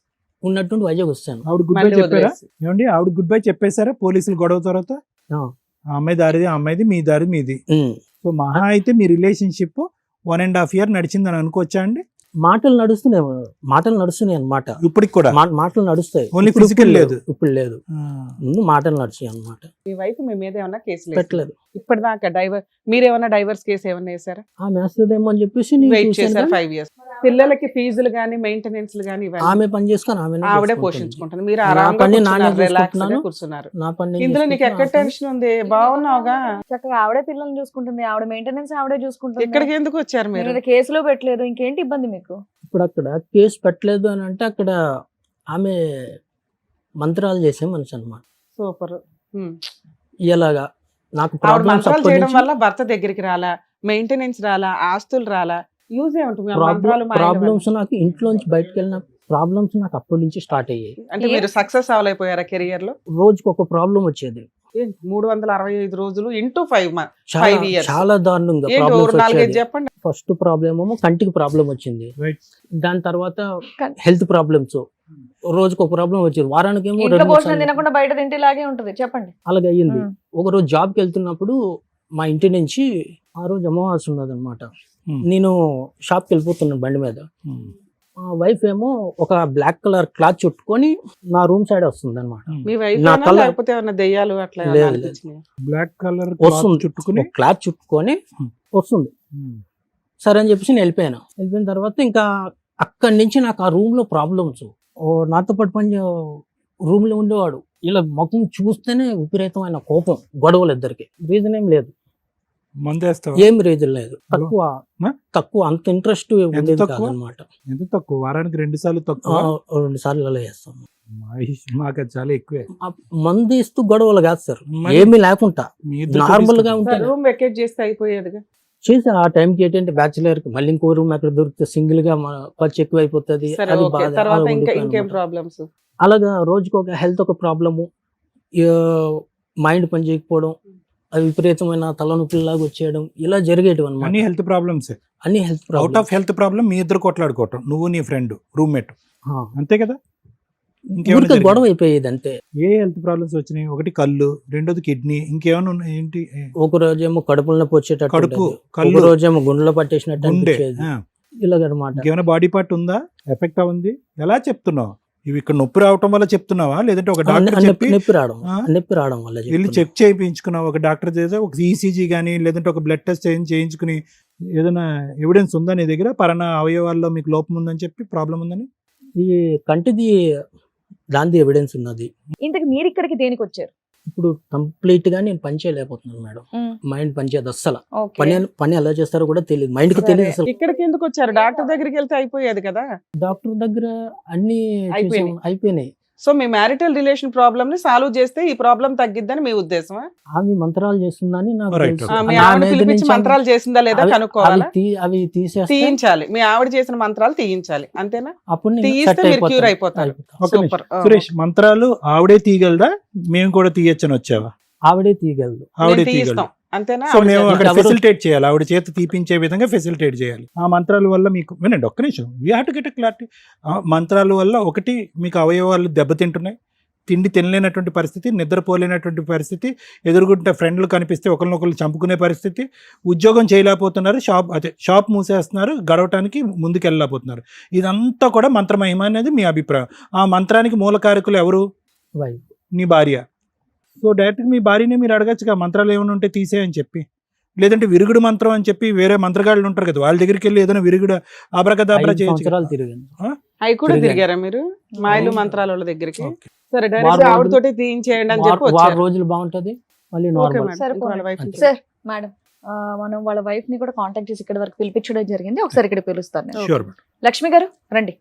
ఉన్నట్టుండి వైజాగ్ వస్తాను. ఆవిడ గుడ్ బై మళ్ళీ చెప్పారా? వదిలేసి. ఏమండి ఆవిడ గుడ్ బై చెప్పేశారా పోలీసులు గొడవ తర్వాత? ఆ. ఆ అమ్మాయి దారిది ఆ అమ్మాయిది, మీ దారి మీది. సో మహా అయితే మీ రిలేషన్షిప్ 1.5 year నడిచిందని అనుకోవచ్చా అండి? మాటలు నడుస్తున్నాయి అన్నమాట. ఇప్పటికి కూడా మాటలు నడుస్తాయి. Only ఇప్పుడు physical లేదు. ఇప్పుడు లేదు, ముందు మాటలు నడిచాయి అన్నమాట. మీ వైఫ్ మీ మీద ఏమన్నా కేసులు పెట్టలేదు. ఇప్పటిదాకా మీరేమన్నా డైవర్స్ కేసు ఏమన్నా వేసారా? ఆమె వేస్తుందేమో అని చెప్పేసి నేను వెయిట్ చూశాను చేశారు కానీ 5 years. పిల్లలకి ఫీజులు గానీ మెయింటెనెన్స్ గానీ ఇవన్నీ ఆమె పని చేసుకొని ఆవిడే పోషించుకుంటుంది. మీరు నా ఆరాంగా పని నానే కూర్చున్నారు, రిలాక్స్ గా చూసుకుంటున్నాను. కూర్చున్నారు. నా పని నేను ఇందులో నీకు ఎక్కడ చేసుకుంటున్నాను. టెన్షన్ ఉంది? బాగున్నావుగా. చక్కగా ఆవిడే పిల్లల్ని చూసుకుంటుంది, ఆవిడ మెయింటెనెన్స్ ఆవిడే చూసుకుంటుంది. ఇక్కడికి ఎందుకు వచ్చారు మీరు మీరు? ఏదో కేసులో పెట్టలేదు, ఇంకేంటి ఇబ్బంది మీకు? ఇప్పుడు అక్కడ కేసు పెట్టలేదు అని అంటే అక్కడ ఆమె మంత్రాలు చేసే మనిషి అనమాట. సూపర్. ఇలాగా నాకు ఆవిడ ప్రాబ్లమ్స్ మంత్రాలు అప్పటి చేయడం నుంచి వల్ల భర్త దగ్గరికి రాలా, మెయింటెనెన్స్ రాలా, ఆస్తులు రాలా, యూజ్ ఏముంటుంది? ఆ మంత్రాలు మాయలు ప్రాబ్లమ్స్ నాకు ఇంట్లోంచి బయటకు వెళ్ళిన ప్రాబ్లమ్స్ నాకు అప్పటి నుంచి స్టార్ట్ అయ్యాయి. వల్ల. అంటే మీరు సక్సెస్ అవ్వలేకపోయారా కెరియర్ లో? రోజుకి ఒక ప్రాబ్లం వచ్చేది. 365 రోజులు ఇంటూ 5 చాలా 5 years. చాలా దారుణంగా ఏంటి ప్రాబ్లమ్స్ ఒక 4-5 వచ్చేది. చెప్పండి. ఫస్ట్ ప్రాబ్లం ఏమో కంటికి ప్రాబ్లం వచ్చింది. Right. దాని తర్వాత హెల్త్ ప్రాబ్లమ్స్, రోజుకి ఒక ప్రాబ్లం వచ్చేది. వారానికి ఏమో ఇంట్లో 2-3 భోజనం సార్లు. తినకుండా బయట తింటేలాగే ఉంటది. చెప్పండి. అలాగే అయ్యింది. ఉమ్. ఒకరోజు జాబ్కి వెళ్తున్నప్పుడు మా ఇంటి నుంచి ఆ రోజు అమావాస్య ఉన్నది అనమాట. నేను షాప్కి వెళ్ళిపోతున్నాను బండి మీద. మా వైఫ్ ఏమో ఒక బ్లాక్ కలర్ క్లాత్ చుట్టుకొని నా రూమ్ సైడ్ వస్తుంది అనమాట. మీ వైఫ్ నా కళ్ళ- లేకపోతే ఏమన్నా దెయ్యాలు అట్లా ఏమన్నా లేదు, అనిపించినాయా? బ్లాక్ కలర్ వస్తుంది చుట్టుకుని క్లాత్ చుట్టుకొని వస్తుంది. సరే అని చెప్పేసి నేను వెళ్ళిపోయాను. వెళ్ళిపోయిన తర్వాత ఇంకా అక్కడి నుంచి నాకు ఆ రూమ్ లో ప్రాబ్లమ్స్. నాతో పాటు పని రూమ్ లో ఉండేవాడు ఇలా ముఖం చూస్తేనే విపరీతమైన కోపం, గొడవలు ఇద్దరికి. రీజన్ ఏం లేదు, మందేస్తావా? ఏం రీజన్ లేదు. తక్కువ ఆ? తక్కువ అంత ఇంట్రెస్ట్ ఉండేది తక్కువ? కాదనమాట. ఎంత తక్కువ? వారానికి 2 సార్లు తక్కువ? 2 సార్లు అలా చేస్తాం. మాకు అది చాలా ఎక్కువే. ఆ మందు ఇస్తూ గొడవలు కాదు సార్, మరి ఏమీ లేకుండా మీ ఇద్దరు నార్మల్ గా చూపిస్తారు. ఉంటాను. రూమ్ వెకేట్ చేస్తే అయిపోయేదిగా. చేసి ఆ టైంకి ఏంటంటే బ్యాచులర్ కి మళ్ళీ ఇంకో రూమ్ అక్కడ దొరికితే సింగిల్ గా ఖర్చు ఎక్కువ అయిపోతుంది. సరే అది ఓకే. బాధ. తర్వాత అలా ఇంకా ఉండిపోయాను ఇంకేం అన్నమాట. ప్రాబ్లమ్స్? అలాగా రోజుకి ఒక హెల్త్ ఒక ప్రాబ్లము, మైండ్ పని చేయకపోవడం, అది విపరీతమైన తలనొప్పిలాగా వచ్చేయడం, ఇలా జరిగేటివి అన్ని అనమాట. Health problems. అన్ని health out problem. Of health problem మీ ఇద్దరు కొట్లాడుకోవటం, నువ్వు నీ ఫ్రెండ్ రూమ్మేట్, అంతే కదా? ఇంకేమైనా ఊరికే జరిగిందా? గొడవ అయిపోయేది అంతే. ఏ హెల్త్ ప్రాబ్లమ్స్ వచ్చినాయి? ఒకటి కళ్ళు, రెండోది కిడ్నీ, ఇంకేమైనా ఉన్నాయి ఏంటి? ఒక రోజేమో కడుపులో నొప్పి వచ్చేటట్టు కడుపు, ఉండేది. ఒక కళ్ళు, రోజేమో గుండెలో పట్టేసినట్టు గుండె. అనిపించేది. ఆ. ఇలాగనమాట. ఇంకేమైనా బాడీ పార్ట్ ఉందా ఎఫెక్ట్ ఉంది? ఎలా చెప్తున్నావు? ఇవి ఇక్కడ నొప్పి రావటం వల్ల చెప్తున్నావా, లేదంటే ఒక డాక్టర్ చెప్పి నొప్పి రావడం, ఆ? నొప్పి రావడం వల్ల వెళ్ళి చెప్తున్నా. చెక్ చేయించుకున్నావు? ఒక డాక్టర్ చేసే ఒక ఈసీజీ కానీ లేదంటే ఒక బ్లడ్ టెస్ట్ చేయించుకుని ఏదైనా ఎవిడెన్స్ ఉందా నీ దగ్గర? పరాన్న అవయవాల్లో మీకు లోపం ఉందని చెప్పి ప్రాబ్లం ఉందని? ఈ కంటిది దాని ఎవిడెన్స్ ఉన్నది. ఇంతకు మీరు ఇక్కడికి దేనికి వచ్చారు? ఇప్పుడు కంప్లీట్ గా నేను పని చేయలేకపోతున్నాను మేడం. మైండ్ పని చేయదు అస్సలు. ఓకే. పని ఎలా చేస్తారో కూడా తెలియదు, మైండ్ కి సరే, తెలియదు అసలు. ఇక్కడికి ఎందుకు వచ్చారు? డాక్టర్ దగ్గరికి వెళ్తే అయిపోయేది కదా. డాక్టర్ దగ్గర అన్ని అయిపోయినాయి. అయిపోయినాయి. సో మీ మ్యారిటల్ రిలేషన్ ప్రాబ్లమ్ ని సాల్వ్ చేస్తే ఈ ప్రాబ్లం తగ్గిద్దని మీ ఉద్దేశమా? ఆమె మంత్రాలు చేస్తుందని నాకు Right, తెలుసు. ఆ, మీ నా ఆవిడ మీద పిలిపించి నుంచి మంత్రాలు చేసిందా లేదా అవి- కనుక్కోవాలా? అవి తీసేస్తే తీయించాలి. మీ ఆవిడ చేసిన మంత్రాలు తీయించాలి, అంతేనా? అప్పుడు నేను తీయిస్తే set మీరు క్యూర్ అయిపోతాను. అయిపోతారు. ఒక నిమిషం. సూపర్. సురేష్, మంత్రాలు ఆవిడే తీయగలదా? మేము కూడా తీయచ్చని వచ్చావా? ఆవిడే తీయగలదు. ఆవిడే మేము తీయగలదు. తీయిస్తాం, అంతేనా? సో మేము ఆవిడ అక్కడ ఎవరు- ఫెసిలిటేట్ చేయాలి, ఆవిడ చేత తీపించే విధంగా ఫెసిలిటేట్ చేయాలి. ఆ మంత్రాల వల్ల మీకు వినండి ఒక్క నిమిషం, we have to get a clarity. మంత్రాల వల్ల ఒకటి మీకు అవయవాలు దెబ్బతింటున్నాయి, తిండి తినలేనటువంటి పరిస్థితి, నిద్రపోలేనటువంటి పరిస్థితి, ఎదురుగుంటే ఫ్రెండ్లు కనిపిస్తే ఒకరినొకరు చంపుకునే పరిస్థితి, ఉద్యోగం చేయలేకపోతున్నారు, షాప్ మూసేస్తున్నారు, గడవటానికి ముందుకు వెళ్ళలేకపోతున్నారు. ఇదంతా కూడా మంత్రమహిమ అనేది మీ అభిప్రాయం. ఆ మంత్రానికి మూలకారకులు ఎవరు? వైఫ్. నీ భార్య. సో డైరెక్ట్గా మీ భార్యనే మీరు అడగచ్చుగా మంత్రాలు ఏమైనా ఉంటే తీసేయని చెప్పి. లేదంటే విరుగుడు మంత్రం అని చెప్పి వేరే మంత్రగాళ్ళు ఉంటారు కదా, వాళ్ళ దగ్గరికి వెళ్ళి ఏదైనా విరుగుడు ఆబ్రకదాబ్రా 5 చేయొచ్చు. సంవత్సరాలు తిరిగాను. అవి కూడా తిరిగాను. తిరిగారా మీరు మాయలు అవును. మంత్రాల వాళ్ళ దగ్గరికి? ఓకే. సరే, వారం డైరెక్ట్ రోజులు- ఆవిడతోటి తీయించేయండి అని చెప్పి వారం వచ్చారు. రోజులు బాగుంటది, మళ్ళీ ఓకే నార్మల్. మేడం. సరే, ఇంకా వాళ్ళ wife ని అంతే. సార్ మేడం, మనం వాళ్ళ వైఫ్ ని కూడా కాంటాక్ట్ చేసి ఇక్కడ వరకు పిలిపించడం జరిగింది. ఒకసారి ఇక్కడ పిలుస్తాను నేను. Sure, madam. లక్ష్మి గారు రండి,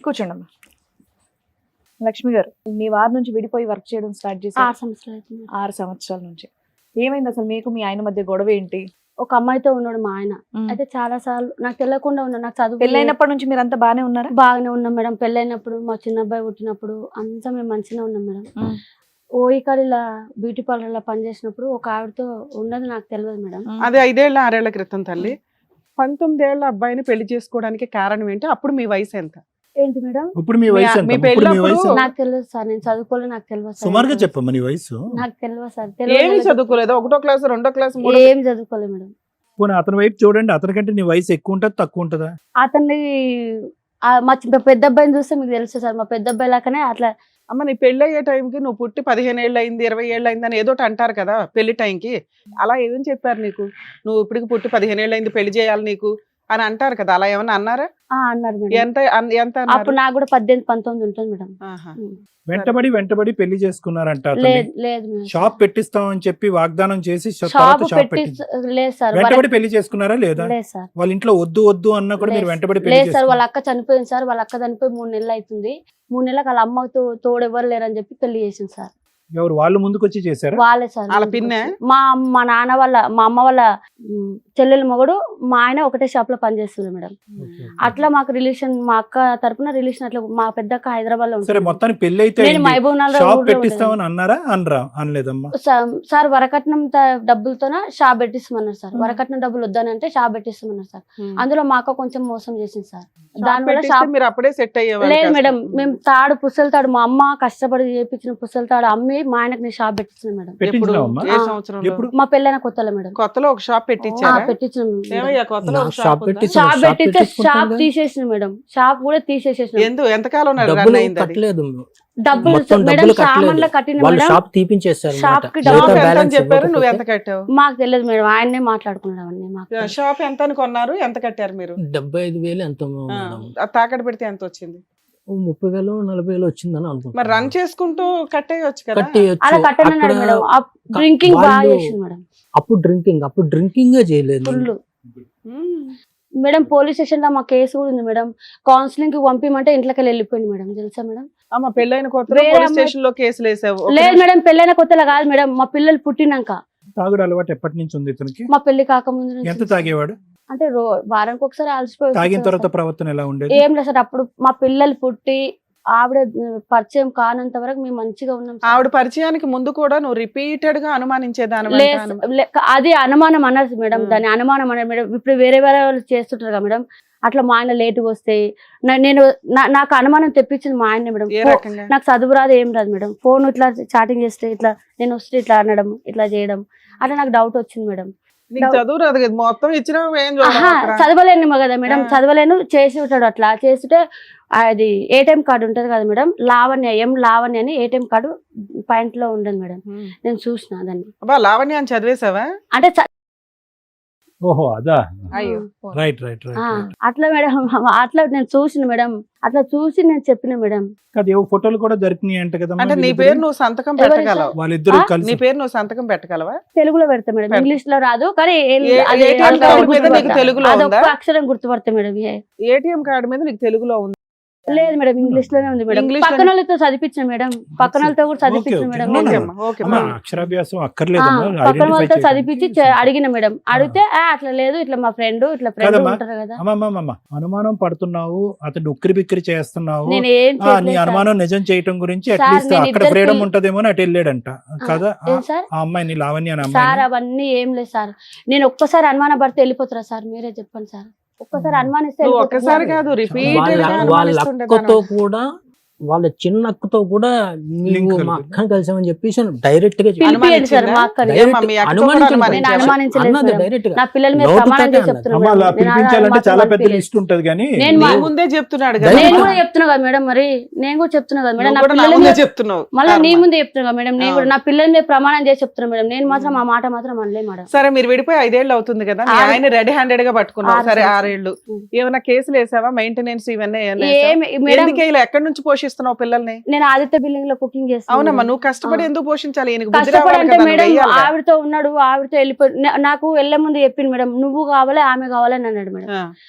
కూర్చోండి అమ్మా. లక్ష్మి గారు, మీ వారి నుంచి విడిపోయి వర్క్ చేయడం స్టార్ట్ చేసి 6 సంవత్సరాలు అవుతుంది. 6 సంవత్సరాల నుంచి ఏమైంది అసలు? మీకు మీ ఆయన మధ్య గొడవ ఏంటి? ఒక అమ్మాయితో ఉన్నాడు మా ఆయన. అయితే చాలా సార్లు నాకు తెలియకుండా ఉన్నాడు. నాకు చదువు పెళ్ళైనప్పటి నుంచి మీరంతా బాగానే ఉన్నారా? బాగానే ఉన్నాం మేడం. పెళ్ళైనప్పుడు మా చిన్న అబ్బాయి పుట్టినప్పుడు అంతా మేము మంచిగా ఉన్నాం మేడం. ఓయికాడ ఇలా బ్యూటీ పార్లర్ లో పనిచేసినప్పుడు ఒక ఆవిడతో ఉన్నది నాకు తెలియదు మేడం. అది 5 ఏళ్ళ 6 ఏళ్ల క్రితం తల్లి. 19 ఏళ్ల అబ్బాయిని పెళ్లి చేసుకోవడానికి కారణం ఏంటి? అప్పుడు మీ వయసు ఎంత? ఏంటి మేడం? ఇప్పుడు మీ వయసు ఎంత? మీ ఇప్పుడు మీ పెళ్ళప్పుడు వయసు ఎంత? నాకు తెలియదు సార్, నేను చదువుకోలేదు, నాకు తెలియదు సార్. సుమారుగా చెప్పమ్మా నీ వయసు. నాకు తెలియదు సార్. ఏమి చదువుకోలేదు? 1వ క్లాస్ 2వ క్లాస్ 3వ ఏం చదువుకోలేదు మేడం. పోనీ అతని వైపు చూడండి, అతనికంటే నీ వయసు ఎక్కువ ఉంటుందా తక్కువ ఉంటుందా? అతన్ని మా పెద్ద అబ్బాయిని చూస్తే మీకు తెలుసు సార్, మా పెద్ద అబ్బాయి లాగానే అట్లా అమ్మ నీ పెళ్లి అయ్యే టైంకి నువ్వు పుట్టి 15 ఏళ్ళు అయింది 20 ఏళ్ళు అయింది అని ఏదో ఒకటి అంటారు కదా పెళ్లి టైంకి. అలా ఏం చెప్పారు నీకు? నువ్వు ఇప్పటికి పుట్టి 15 ఏళ్ళు అయింది, పెళ్లి చేయాలి నీకు అని అంటారు కదా, అలా ఏమన్నా అన్నారా? అన్నారు మేడం. ఎంత ఎంత అప్పుడు నాకు కూడా 18-19 ఉంటుంది మేడం. ఆహా. వెంటబడి పెళ్లి చేసుకున్నారంట. లేదు లేదు మేడం. షాప్ పెట్టిస్తామని చెప్పి వాగ్దానం చేసి షాప్ షాప్ పెట్టి పెట్టి లేదు సార్. వెంటబడి పెళ్లి చేసుకున్నారా లేదా? లేదు సార్. వాళ్ళ ఇంట్లో వద్దు అన్నా కూడా మీరు వెంటబడి పెళ్లి లేదు సార్. వాళ్ళ చేసుకున్నారు. అక్క చనిపోయింది సార్. వాళ్ళ అక్క చనిపోయి 3 నెలలు అవుతుంది. 3 నెలలకు వాళ్ళ అమ్మతో తోడు ఎవరు లేరని చెప్పి పెళ్లి చేసింది సార్. ఎవరు వాళ్ళు ముందుకు వచ్చి చేశారా? వాళ్ళే సార్. వాళ్ళ పిన్నే? మా నాన్న వాళ్ళ మా అమ్మ వాళ్ళ చెల్లెల మొగడు మా ఆయన ఒకటే షాప్ లో పనిచేస్తుంది మేడం. అట్లా మాకు రిలేషన్, మా అక్క తరపున రిలేషన్ అట్లా. మా పెద్దక్క హైదరాబాద్ లో సరే ఉంటుంది. మొత్తానికి పెళ్లి అయితే నేను మహబూబ్ నగర్ షాప్ ఊర్లో పెట్టిస్తామని ఉండేదాన్ని. అన్నారా? అనలేదమ్మా. సార్ వరకట్నం డబ్బులతోన షాప్ పెట్టిస్తామన్నారు సార్. వరకట్నం డబ్బులు వద్దని అంటే షాప్ పెట్టిస్తామన్నారు సార్. అందులో మా అక్క కొంచెం మోసం చేసింది సార్. దానివల్ల షాప్ మీరు అప్పుడే సెట్ అయ్యేవాళ్ళు లేదు కాస్త. మేడం. మేము పుసల తాడు మా అమ్మ కష్టపడి చేపించిన పుసల తాడు అమ్మి మా ఆయనకు నేను షాప్ పెట్టించిన మేడం. ఎప్పుడు? పెట్టించినావమ్మా? ఏ ఆ. సంవత్సరంలో? ఎప్పుడు? మా పెళ్ళైన కొత్తలో మేడం. కొత్తలో ఒక షాప్ పెట్టించారా? పెట్టించిన ఏమయ్యా కొత్తలో ఒక నాకు షాప్ షాప్ ఉందా? పెట్టించు. షాప్ షాప్ పెట్టిస్తే షాప్ పెట్టించుకుంటాం తీసేసిన మేడం. షాప్ కూడా తీసేసేసిన. ఎంతకాలం రన్ డబ్బులు అయింది అది? కట్టలేదు. డబ్బులు మొత్తం మేడం డబ్బులు సామాన్లు కట్టలేదు. కట్టిన వాళ్ళు మేడం. షాప్ తీపించేస్తారు షాప్ అన్నమాట. కి మిగతా షాప్ ఎంత balance అని చెప్పారు? నువ్వు ఇవ్వకపోతే ఎంత కట్టావు? మాకు తెలియదు మేడం. ఆయన్నే మాట్లాడుకున్నాడు అవన్నీ మాకు తెలియదు. షాప్ ఎంత అని కొన్నారు? ఎంత కట్టారు మీరు? 75,000 ఎంతో ఆ, మేడం. ఆ తాకట్టు పెడితే ఎంత వచ్చింది? 30,000 40,000 వచ్చిందని మరి అనుకుంటున్నాను. రన్ చేసుకుంటూ కట్టేయచ్చు కదా. కట్టేయచ్చు. అలా కట్టనన్నాడు అక్కడ మేడం. డ్రింకింగ్ బాగా వాళ్ళు- చేసింది మేడం. అప్పుడు డ్రింకింగ్ చేయలేదు. ఫుల్ మ్మ్. మేడం. పోలీస్ స్టేషన్ లో మా కేసు కూడా ఉంది మేడం. కౌన్సిలింగ్ కి పంపిమంటే ఇంట్లోకి వెళ్ళిపోయింది మేడం. తెలుసా మేడం? అమ్మ పెళ్ళైన కొత్తలో వేరే పోలీస్ అమ్మాయి- స్టేషన్ లో కేసులు వేసావు. ఒక లేదు నిమిషం. మేడం. పెళ్ళైన కొత్తలో కాదు మేడం. మా పిల్లలు పుట్టినాక. తాగుడు అలవాటు ఎప్పటి నుంచి ఉంది ఇతనికి? మా పెళ్లి కాకముందు నుంచి. ఎంత తాగేవాడు? అంటే వారానికి ఒకసారి అలసిపోయి తాగిన వచ్చేసారు తర్వాత సార్. ప్రవర్తన ఎలా ఉండేది? ఏం లేదు సార్. అప్పుడు మా పిల్లలు పుట్టి ఆవిడ పరిచయం కానంత వరకు మేము మంచిగా ఉన్నాం సార్. ఆవిడ పరిచయానికి ముందు కూడా నువ్వు రిపీటెడ్ గా అనుమానించేదాని అది అనుమానం అన్నారు మేడం. Hmm. దాన్ని అనుమానం అన్నారు మేడం. ఇప్పుడు వేరే వాళ్ళు చేస్తుంటారు కదా మేడం. అట్లా మా ఆయన లేటుగా వస్తాయి. నాకు అనుమానం తెప్పించింది మా ఆయన మేడం. ఏ రకంగా? నాకు చదువు రాదు ఏం రాదు మేడం. ఫోన్ ఇట్లా చాటింగ్ చేస్తే ఇట్లా నేను వస్తే ఇట్లా అనడం ఇట్లా చేయడం అట్లా నాకు డౌట్ వచ్చింది మేడం. నీకు చదువు రాదు కదా, మొత్తం ఇచ్చిన ఏం చూడవు ఆహా, అక్కడ. చదవలేను కదా మేడం. ఆ. చదవలేను చేసి ఉంటాడు. అట్లా చేస్తుంటే అది ఏటీఎం కార్డు ఉంటది కదా మేడం. లావణ్య అని ఏటీఎం కార్డు పాయింట్ లో ఉండదు మేడం. మ్మ్. నేను చూసిన దాన్ని. అబ్బా లావణ్య అని చదివేశావా? అంటే ఓహో అదా. అయ్యో. రైట్ అట్లా మేడం. అట్లా నేను చూసిన మేడం. అట్లా చూసి నేను చెప్పిన మేడం. అది ఏవో ఫోటోలు కూడా దొరికినాయి అంట కదా. అంటే నీ పేరు నువ్వు సంతకం ఎవరి పెట్టగలవు? వాళ్ళిద్దరు ఆ? నీ కలిసి పేరు నువ్వు సంతకం పెట్టగలవా? తెలుగులో పెడతా మేడం. పెడతా. ఇంగ్లీష్ లో రాదు కానీ అది ATM అదొక కార్డు మీద గుర్తుపడతా. నీకు తెలుగులో అదొక ఉందా? అక్షరం గుర్తుపడతా మేడం. ఏటీఎం కార్డు మీద నీకు తెలుగులో ఉంది? లేదు మేడం. ఇంగ్లీష్ లోనే ఉంది మేడం. ఇంగ్లీష్ పక్కన వాళ్ళతో చదివించిన మేడం. పక్కన వాళ్ళతో కూడా చదివించిన ఓకే, మేడం. ఓకే. ఓకే నేను అమ్మా, ఓకే అమ్మా, అమ్మా. అక్షరాభ్యాసం ఆ, అక్కర్లేదమ్మా. పక్కన Identify వాళ్ళతో చేయడానికి. చదివించి అడిగిన మేడం. అడిగితే అట్లా లేదు ఇట్లా మా ఫ్రెండ్ ఇట్లా ఫ్రెండ్ కదమ్మా. ఉంటారు కదా. అమ్మమ్మ అనుమానం పడుతున్నావు, అతను ఉక్కిరి బిక్కిరి చేస్తున్నావు. నేను ఏం నీ చేయలేదు సార్. అనుమానం నిజం చేయటం గురించి సార్, అట్లీస్ట్ నేను అక్కడ ఇద్దరికి- ఫ్రీడమ్ ఉంటదేమో అని అటు వెళ్ళాడంట కదా. ఏం సార్? ఆ అమ్మాయిని లావణ్య అనే సార్ అమ్మాయి అవన్నీ ఏం లేదు సార్. నేను ఒక్కసారి అనుమాన పడితే వెళ్ళిపోతారా సార్? మీరే చెప్పండి సార్. ఒక్కసారి అనుమానిస్తే నువ్వు వెళ్ళిపోతారా? ఒక్కసారి కాదు రిపీటెడ్ గా వాళ్ళ అనుమానిస్తుండే అక్కతో కూడా వాళ్ళ చిన్న అక్కతో కూడా Link నీవు మా కలిపి. అక్కని కలిసామని చెప్పేసి డైరెక్ట్ గా పిలిపియండి సార్ మా అక్కని. ఏమ్మా, మీ అక్కతో కూడా నేను అనుమానించావా? అనుమానించలేదు అన్నది మేడం. డైరెక్ట్ గా నా పిల్లల మీద నోటితోటే ప్రమాణం చేసి అన్నది. చెప్తున్నా అమ్మ, మేడం. అలా నేను పిలిపించాలంటే మాత్రం చాలా పెద్ద అనిపించలేదు. లిస్ట్ ఉంటది కానీ నేను నీ మా- ముందే చెప్తున్నాడు నేను కదా. నేను కూడా చెప్తున్నా కదా మేడం. మరి నేను కూడా చెప్తున్నా కదా మేడం. నువ్వు నా కూడా నా పిల్లల ముందే మీద చెప్తున్నావు. మళ్ళీ నీ కర్మ. ముందే చెప్తున్నా కదా మేడం. నేను కూడా నా పిల్లల మీద ప్రమాణం చేసి చెప్తున్నా మేడం. నేను మాత్రం ఆ మాట మాత్రం అనలే మేడం. సరే మీరు విడిపోయి 5 ఏళ్ళు అవుతుంది కదా, మీ ఆరు- ఆయన రెడీ హ్యాండెడ్ గా పట్టుకున్నావు. 6 సరే సంవత్సరాలు. 6 ఏళ్ళు ఉం. ఏమైనా కేసులు వేసావా? మెయింటెనెన్స్ ఇవన్నీ ఏమైనా వేసావా? ఏమి మేడం, ఎందుకే ఇలా ఎక్కడి నుంచి పోషిస్తున్నావు పిల్లల్ని? నేను ఆదిత్య బిల్డింగ్ లో కుకింగ్ చేస్తాను. అవునమ్మా, నువ్వు కష్టపడి ఎందుకు పోషించాలి? ఈయనకు బుద్ధి కష్టపడి రావాలి అంటే కదా, నువ్వు మేడం వెయ్యాలిగా. ఆవిడతో ఉన్నాడు, ఆవిడతో వెళ్ళిపోయి నాకు వెళ్ళే ముందు చెప్పింది మేడం. నువ్వు కావాలి ఆమె కావాలని అన్నాడు మేడం. ఆ.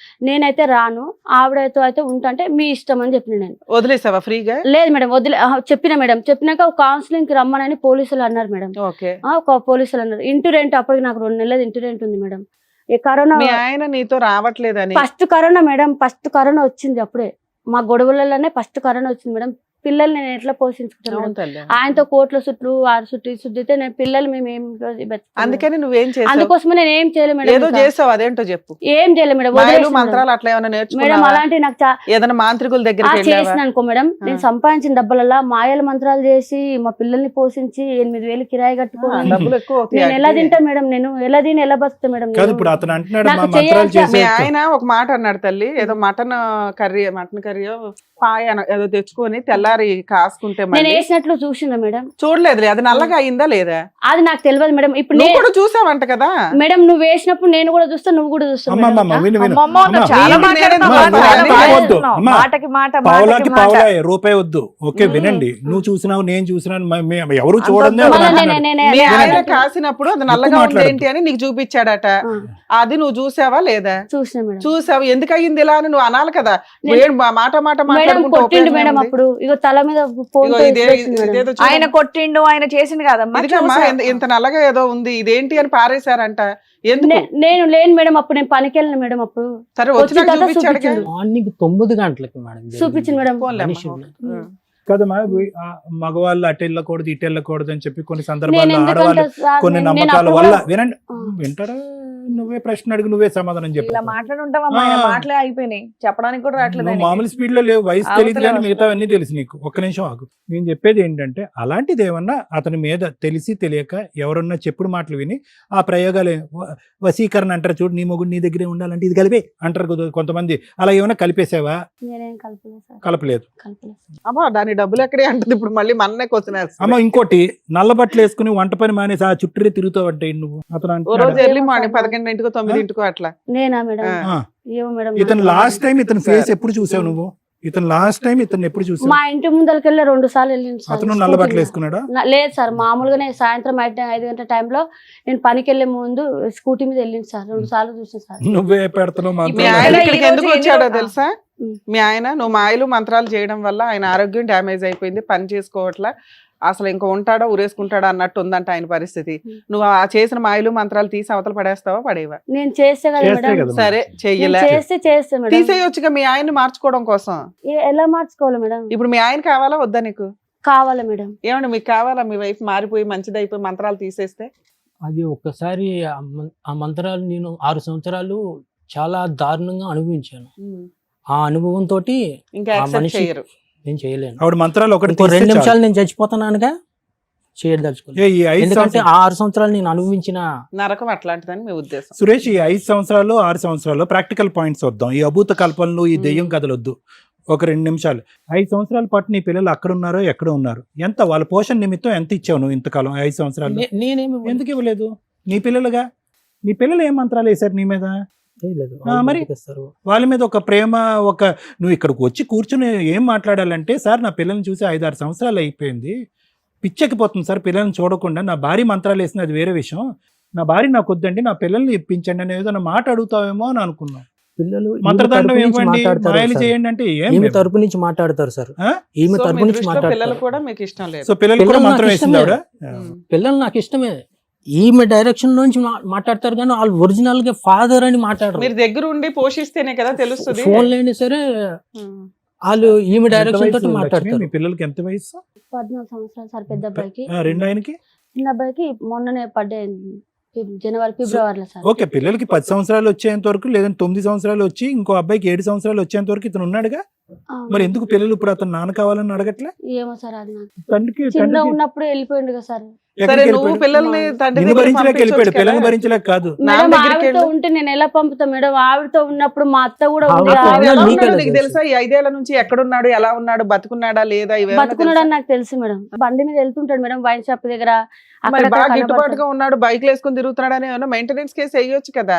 నేనైతే రాను, ఆవిడతో అయితే ఉంటే మీ ఇష్టం అని చెప్పిన నేను. వదిలేసావా ఫ్రీగా? లేదు మేడం చెప్పిన మేడం. చెప్పినాక కౌన్సిలింగ్ కి రమ్మనని పోలీసులు అన్నారు మేడం. ఓకే. ఒక పోలీసులు అన్నారు. ఇంటి రెంట్ అప్పటికి నాకు 2 నెలలు ఇంటి రెంట్ ఉంది మేడం. ఈ కరోనా మీ ఆయన నీతో రావట్లేదని? First corona madam. First corona వచ్చింది అప్పుడే. మా గొడవలలోనే ఫస్ట్ కరోనా వచ్చింది మేడం. పిల్లల్ని నేను ఎట్లా పోషించుకుంటాను అవును మేడం? తల్లి. ఆయనతో కోట్ల చుట్టూ ఆరు చుట్టూ శుద్ధితే నేను పిల్లలు మేము ఏం బతుకుతాం మేడం? అందుకని నువ్వేం చేసావు? అందుకోసమే నేను ఏం చేయలేదు మేడం. ఏదో ఇంకా. చేసావు, అదేంటో చెప్పు. ఏం చేయలేదు మేడం. మాయలు వదిలేసిన మేడం. మంత్రాలు అట్లా ఏమైనా మేడం నేర్చుకున్నావా? అలాంటి నాకు ఏదైనా మాంత్రికుల దగ్గరికి వెళ్ళావా? చేసిన అనుకో మేడం. నేను సంపాదించిన డబ్బులల్లా మాయల మంత్రాలు చేసి మా పిల్లల్ని పోషించి 8,000 కిరాయి ఆ, కట్టుకొని డబ్బులు ఎక్కువ అవుతాయి. నేను ఎలా తింటా మేడం? నేను ఎలా తిని ఎలా బతుకుతా మేడం? కాదు నేను? ఇప్పుడు అతను అంటున్నాడు నాకు మా మంత్రాలు చేయాల్సిన- మీ చేసే ఆయన ఒక మాట అన్నాడు తల్లి, ఏదో మటన్ కర్రీ పాయ ఏదో తెచ్చుకొని తెల్లారి కాసుకుంటే నేను మళ్ళీ వేసినట్లు చూసిందా మేడం? చూడలేదు, అది నల్లగా అయిందా లేదా అది నాకు తెలియదు మేడం. ఇప్పుడు నువ్వు నేను కూడా చూసావంట కదా. మేడం నువ్వు వేసినప్పుడు నేను కూడా చూస్తా, నువ్వు కూడా చూస్తావు మేడం. అమ్మమ్మ విను విను అమ్మమ్మ, నువ్వు అమ్మ, చాలా ఏంటి మాట్లాడుతున్నావు, నేను చాలా మాట్లాడను. మాట్లాడుతున్నావు. అమ్మ, మాటకి మాట, పావులాకి మాటకి మాట. పావులా రూపాయి వద్దు. ఓకే వినండి, నువ్వు చూసినావు నేను చూసినాను, ఎవరు చూడండి అంత మళ్ళా అన్నారు. మీ ఆయన నేను కాసినప్పుడు అది నల్లగా ఉంది మాట్లాడద్దు. ఏంటి అని నీకు చూపించాడట. అది నువ్వు చూసావా లేదా? చూసిన మేడం. చూసావు, ఎందుకు అయ్యింది ఇలా అని నువ్వు అనాలి కదా. నేను- ఏం మాట మాట మేడం మాట్లాడుకుంటూ కొట్టిండు మేడం ఉపయోగం అప్పుడు. ఇగో తల మీద ఫోన్ ఇదిగో ఇదేదో చూడు. ఆయన కొట్టిండు, ఆయన చేసింది కాదమ్మా. ఇదిగమ్మా, ఇంత నల్లగా ఏదో ఉంది, ఇదేంటి అని పారేశారంట. ఎందుకు? నేను లేను మేడం అప్పుడు, నేను పనికి వెళ్ళిన మేడం అప్పుడు. సరే వచ్చిన వచ్చినాక తర్వాత చూపించాడుగా. చూపించాడు. మార్నింగ్ 9 గంటలకి మేడం చూపించింది మేడం. పోన్లే అమ్మా. మనిషి కదమ్మా మగవాళ్ళు అటు వెళ్ళకూడదు ఇటు వెళ్ళకూడదు అని చెప్పి కొన్ని నేను సందర్భాల్లో ఎందుకంటే ఆడవాళ్ళు సార్, కొన్ని నేను నమ్మకాల అప్పుడు వల్ల కూడా- వినండి వింటారా? నువ్వే ప్రశ్న అడుగు, నువ్వే సమాధానం చెప్పు. ఇలా మాట్లాడుంటావమ్మా, ఆయన మాటలే అయిపోయినాయి, చెప్పడానికి కూడా రావట్లేదు నువ్వు ఆయనకి. మామూలు స్పీడ్ లో లేవు, వయసు అవతల తెలియదు కానీ వస్తుంది. మిగతావన్నీ తెలుసు నీకు. ఒక్క నిమిషం ఆగు. నేను చెప్పేది ఏంటంటే అలాంటిది ఏమన్నా అతని మీద తెలిసి తెలియక ఎవరన్నా చెప్పుడు మాటలు విని ఆ ప్రయోగాలు వశీకరణ అంటారు చూడు, నీ మొగుడు నీ దగ్గరే ఉండాలంటే ఇది కలిపే అంటారు కొంతమంది. అలా ఏమైనా కలిపేసావా? నేనేం కలపలేదు సార్, కలపలేదు. కలపలేదు. అమ్మా దాని డబ్బులు ఎక్కడే అంటుంది ఇప్పుడు మళ్ళీ మన్నే క్వశ్చన్ అమ్మ ఇంకోటి, నల్ల బట్టలు వేసుకుని వంట పని మానేసి ఆ చుట్టూ తిరుగుతావు అంటే నువ్వు. అతను ఓ రోజు అంటున్నాడా? ఎర్లీ మార్నింగ్ 11:00 9:00 అట్లా. నేనా మేడం? ఆ. ఏమో మేడం. ఇతను లాస్ట్ టైం ఇతను ఫేస్ ఎప్పుడు చూసావు నువ్వు? ఇతను లాస్ట్ టైం ఇతను ఎప్పుడు చూసావు? మా ఇంటి ముందరికెళ్ళి 2 సార్లు వెళ్ళింది సార్. అతను నల్ల బట్టలు వేసుకున్నాడా? లేదు సార్, మామూలుగానే సాయంత్రం 5 గంటల టైంలో నేను పనికి వెళ్ళే ముందు స్కూటీ మీద వెళ్ళింది సార్. 2 సార్లు చూసాను సార్. నువ్వే పెడుతున్నావు మీ మాత్రం. ఆయన ఈ ఇక్కడికి రోజు ఎందుకు ఎన్ని వచ్చాడో రోజులు? తెలుసా? ఉం. మీ ఆయన నువ్వు మాయలు మంత్రాలు చేయడం వల్ల ఆయన ఆరోగ్యం డ్యామేజ్ అయిపోయింది, పని చేసుకోవట్లా, అసలు ఇంకా ఉంటాడో ఉరేసుకుంటాడా అన్నట్టు ఉందంట ఆయన పరిస్థితి. నువ్వు ఆ చేసిన మాయలు మంత్రాలు తీసి అవతల పడేస్తావా పడేవా? నేను చేస్తే కదా చేస్తే మేడం. కదా. సరే చెయ్యలే, చేస్తే మేడం. తీసేయొచ్చుగా మీ ఆయన్ని మార్చుకోవడం కోసం. ఎలా మార్చుకోవాలి మేడం? ఇప్పుడు మీ ఆయన కావాలా వద్దా నీకు? కావాలి మేడం. ఏమండి మీకు కావాలా మీ వైఫ్ మారిపోయి మంచిదైపోయి మంత్రాలు తీసేస్తే? అది ఒక్కసారి ఆ మంత్రాలు నేను 6 సంవత్సరాలు చాలా దారుణంగా అనుభవించాను. ఆ అనుభవంతో ఇంకా ఆ యాక్సెప్ట్ మనిషి చేయరు. నేను చేయలేను. ఆవిడ మంత్రాలు ఒకటి ఇంకో తీస్తే 2 చాలు. నిమిషాలు నేను చచ్చిపోతానుగా చేయదలుచుకోలేదు. ఈ 5 ఎందుకంటే సంవత్సరాలు ఆ 6 సంవత్సరాలు నేను అనుభవించిన నరకం అట్లాంటిదని మీ ఉద్దేశం. సురేష్, ఈ 5 సంవత్సరాలు 6 సంవత్సరాలు ప్రాక్టికల్ పాయింట్స్ వద్దాం. ఈ అభూత కల్పనలు ఈ దెయ్యం కథలొద్దు. ఒక 2 నిమిషాలు. 5 సంవత్సరాల పాటు నీ పిల్లలు అక్కడ ఉన్నారో ఎక్కడ ఉన్నారు? ఎంత వాళ్ళ పోషణ నిమిత్తం ఎంత ఇచ్చావు నువ్వు ఇంతకాలం 5 సంవత్సరాలు? నేనేమి ఎందుకు ఇవ్వలేదు? నీ పిల్లలుగా నీ పిల్లలు ఏం మంత్రాలు వేశారు నీ మీద? చేయలేదు. మరి? బతికేస్తారు. వాళ్ళ మీద ఒక ప్రేమ, ఒక నువ్వు ఇక్కడికి వచ్చి కూర్చుని ఏం మాట్లాడాలంటే, సార్ నా పిల్లల్ని చూసి 5-6 సంవత్సరాలు అయిపోయింది, పిచ్చెక్కిపోతుంది సార్ పిల్లల్ని చూడకుండా, నా భార్య మంత్రాలు వేసింది అది వేరే విషయం, నా భార్య నాకు వద్దండి నా పిల్లల్ని ఇప్పించండి అని ఏదైనా మాట అడుగుతావేమో అని అనుకున్నాను. పిల్లలు ఈమె మంత్రదండం తరపు నుంచి ఇవ్వండి, మాట్లాడతారు మాయలు సార్. చేయండి అంటే ఏం ఈమె లేదు. తరపు నుంచి మాట్లాడతారు సార్. ఆ? ఈమె సో తరపు మీ నుంచి దృష్టిలో పిల్లలు మాట్లాడతారు. కూడా మీకు ఇష్టం లేదు. సో పిల్లలు కూడా పిల్లలు మంత్రం నాకు వేసింది ఆవిడ. ఉం. పిల్లలు నాకు ఇష్టమే. ఈమె డైరెక్షన్ నుంచి మాట్లాడతారు కానీ వాళ్ళు ఒరిజినల్ గా ఫాదర్ అని మాట్లాడరు. మీరు దగ్గర ఉండి పోషిస్తేనే కదా తెలుస్తుంది. ఫోన్ లేని సరే వాళ్ళు ఈమె ఎంత డైరెక్షన్ వయసు తోటి లక్ష్మి? మాట్లాడతారు. మీ పిల్లలకి ఎంత వయసు? 14 సంవత్సరాలు సార్ పెద్ద అబ్బాయికి. రెండు ఆయనకి? చిన్న అబ్బాయికి మొన్ననే పడ్డాయి జనవరి ఫిబ్రవరిలో సార్. ఓకే, పిల్లలకి 10 సంవత్సరాలు వచ్చేంత వరకు, లేదంటే 9 సంవత్సరాలు వచ్చి ఇంకో అబ్బాయికి 7 సంవత్సరాలు వచ్చేంత వరకు ఇతను ఉన్నాడుగా. మరి ఎందుకు పిల్లలు ఇప్పుడు అతను నాన్న కావాలని అడగట్లే? ఏమో సార్, అది నాకు తండ్రికి చిన్న ఉన్నప్పుడు వెళ్ళిపోయిండు కదా సార్. సరే ఎక్కడికి నువ్వు వెళ్ళిపోయాడు? పిల్లల్ని తండ్రి నిన్ను దగ్గరికి భరించలేక వెళ్ళిపోయాడు, పంపించొచ్చు పిల్లల్ని కదా. భరించలేక కాదు. నాన్న మేడం దగ్గరికి ఆవిడతో వెళ్ళు. ఉంటే నేను ఎలా పంపుతా మేడం? ఆవిడతో ఉన్నప్పుడు మా అత్త కూడా ఉంది. ఆవిడతో ఆవిడ ఆవిడ ఎలా నీకే ఉన్నాడో నీకు తెలుసు. తెలుసా? ఈ 5 ఏళ్ల నుంచి ఎక్కడున్నాడు, ఎలా ఉన్నాడు, బతుకున్నాడా లేదా, ఇవేమన్నా బతుకున్నాడు తెలుసా? అని నాకు తెలుసు మేడం. బండి మీద వెళ్తుంటాడు మేడం వైన్ షాప్ దగ్గర. మరి అక్కడక్కడ బాగా కనబడతాడు. గిట్టుబాటుగా ఉన్నాడు, బైక్లు వేసుకుని తిరుగుతున్నాడు అని ఏమన్నా మెయింటెనెన్స్ కేసు వేయొచ్చు కదా.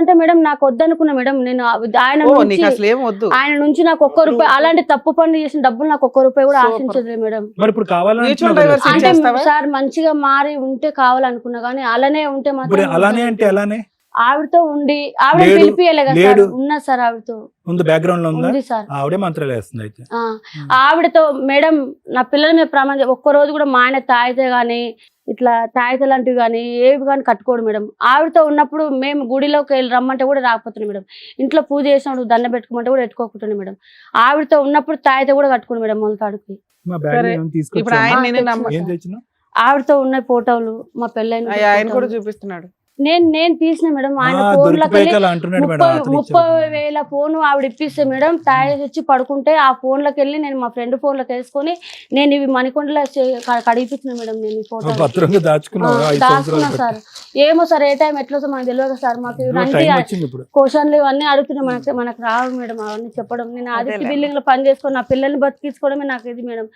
అంటే మేడం నాకు వద్దనుకున్నా మేడం. నేను ఆయన ఓ నుంచి నీకు అసలు ఏం వద్దు. ఆయన నుంచి నాకు ₹1 అలాంటి తప్పు పనులు చేసిన డబ్బులు నాకు ₹1 కూడా Super. ఆశించదు మేడం. మరి ఇప్పుడు కావాలని Mutual అంటున్నావు కదా. divorce అంటే చేస్తావా? సార్ మంచిగా మారి ఉంటే కావాలనుకున్నా కానీ అలానే ఉంటే ఇప్పుడు మాత్రం అలానే అంటే అలానే ఆవిడతో ఉండి ఆవిడ లేడు, పిలిపియలే కదా సార్. లేడు. ఉన్నా సార్ ఆవిడతో ఉంది, బ్యాక్గ్రౌండ్ లో ఉందా? ఉంది సార్. ఆవిడే మంత్రాలు వేస్తుంది అయితే. ఆవిడతో మేడం నా పిల్లల మీద ప్రమాదం. ఒక్కరోజు కూడా మా ఆయన తాగితే గానీ ఇట్లా తాగితే లాంటివి కానీ ఏవి కానీ కట్టుకోడు మేడం. ఆవిడతో ఉన్నప్పుడు మేము గుడిలోకి వెళ్ళి రమ్మంటే కూడా రాకపోతున్నాం మేడం. ఇంట్లో పూజ చేసినప్పుడు దండ పెట్టుకోమంటే కూడా పెట్టుకోకుంటున్నాం మేడం. ఆవిడతో ఉన్నప్పుడు తాగితే కూడా కట్టుకోండి మేడం మొలతాడుకి. మా బ్యాగ్ సరే. ఏమైనా ఇప్పుడు తీసుకొచ్చా? ఆయన ఆ, నేనే తెచ్చిన నమ్మ ఏం తెచ్చినా? ఆవిడతో ఉన్న ఫోటోలు మా పెళ్ళైన ఆయన కూడా చూపిస్తున్నాడు. నేను తీసిన మేడం ఆయన ఫోన్ లోకి దొరికిపోయాక అలా అంటున్నాడు మేడం, అతను 30,000 ఫోన్ ఆవిడ ఇప్పిస్తే మేడం తాగేసి వచ్చి పడుకుంటే ఆ ఫోన్ లోకి వెళ్ళి నేను మా ఫ్రెండ్ ఫోన్ లోకి వేసుకొని నేను ఇవి మణికొండలో కడిగిపించిన మేడం నేను ఈ ఫోటో భద్రంగా దాచుకున్నావు 5 దాచుకున్నా సంవత్సరాలు సార్. ఏమో సార్ ఏ టైం ఎట్లా వస్తుందో మనకు తెలియదు సార్. మాకు ఇలాంటి టైం వచ్చింది ఇప్పుడు. క్వశ్చన్లు ఇవన్నీ అడుగుతున్నాయి మనకు రావు మేడం అవన్నీ చెప్పడం. నేను ఆదిత్య బిల్డింగ్ లో పని చేసుకొని నా పిల్లల్ని బతికించుకోవడమే నాకు ఇది మేడం.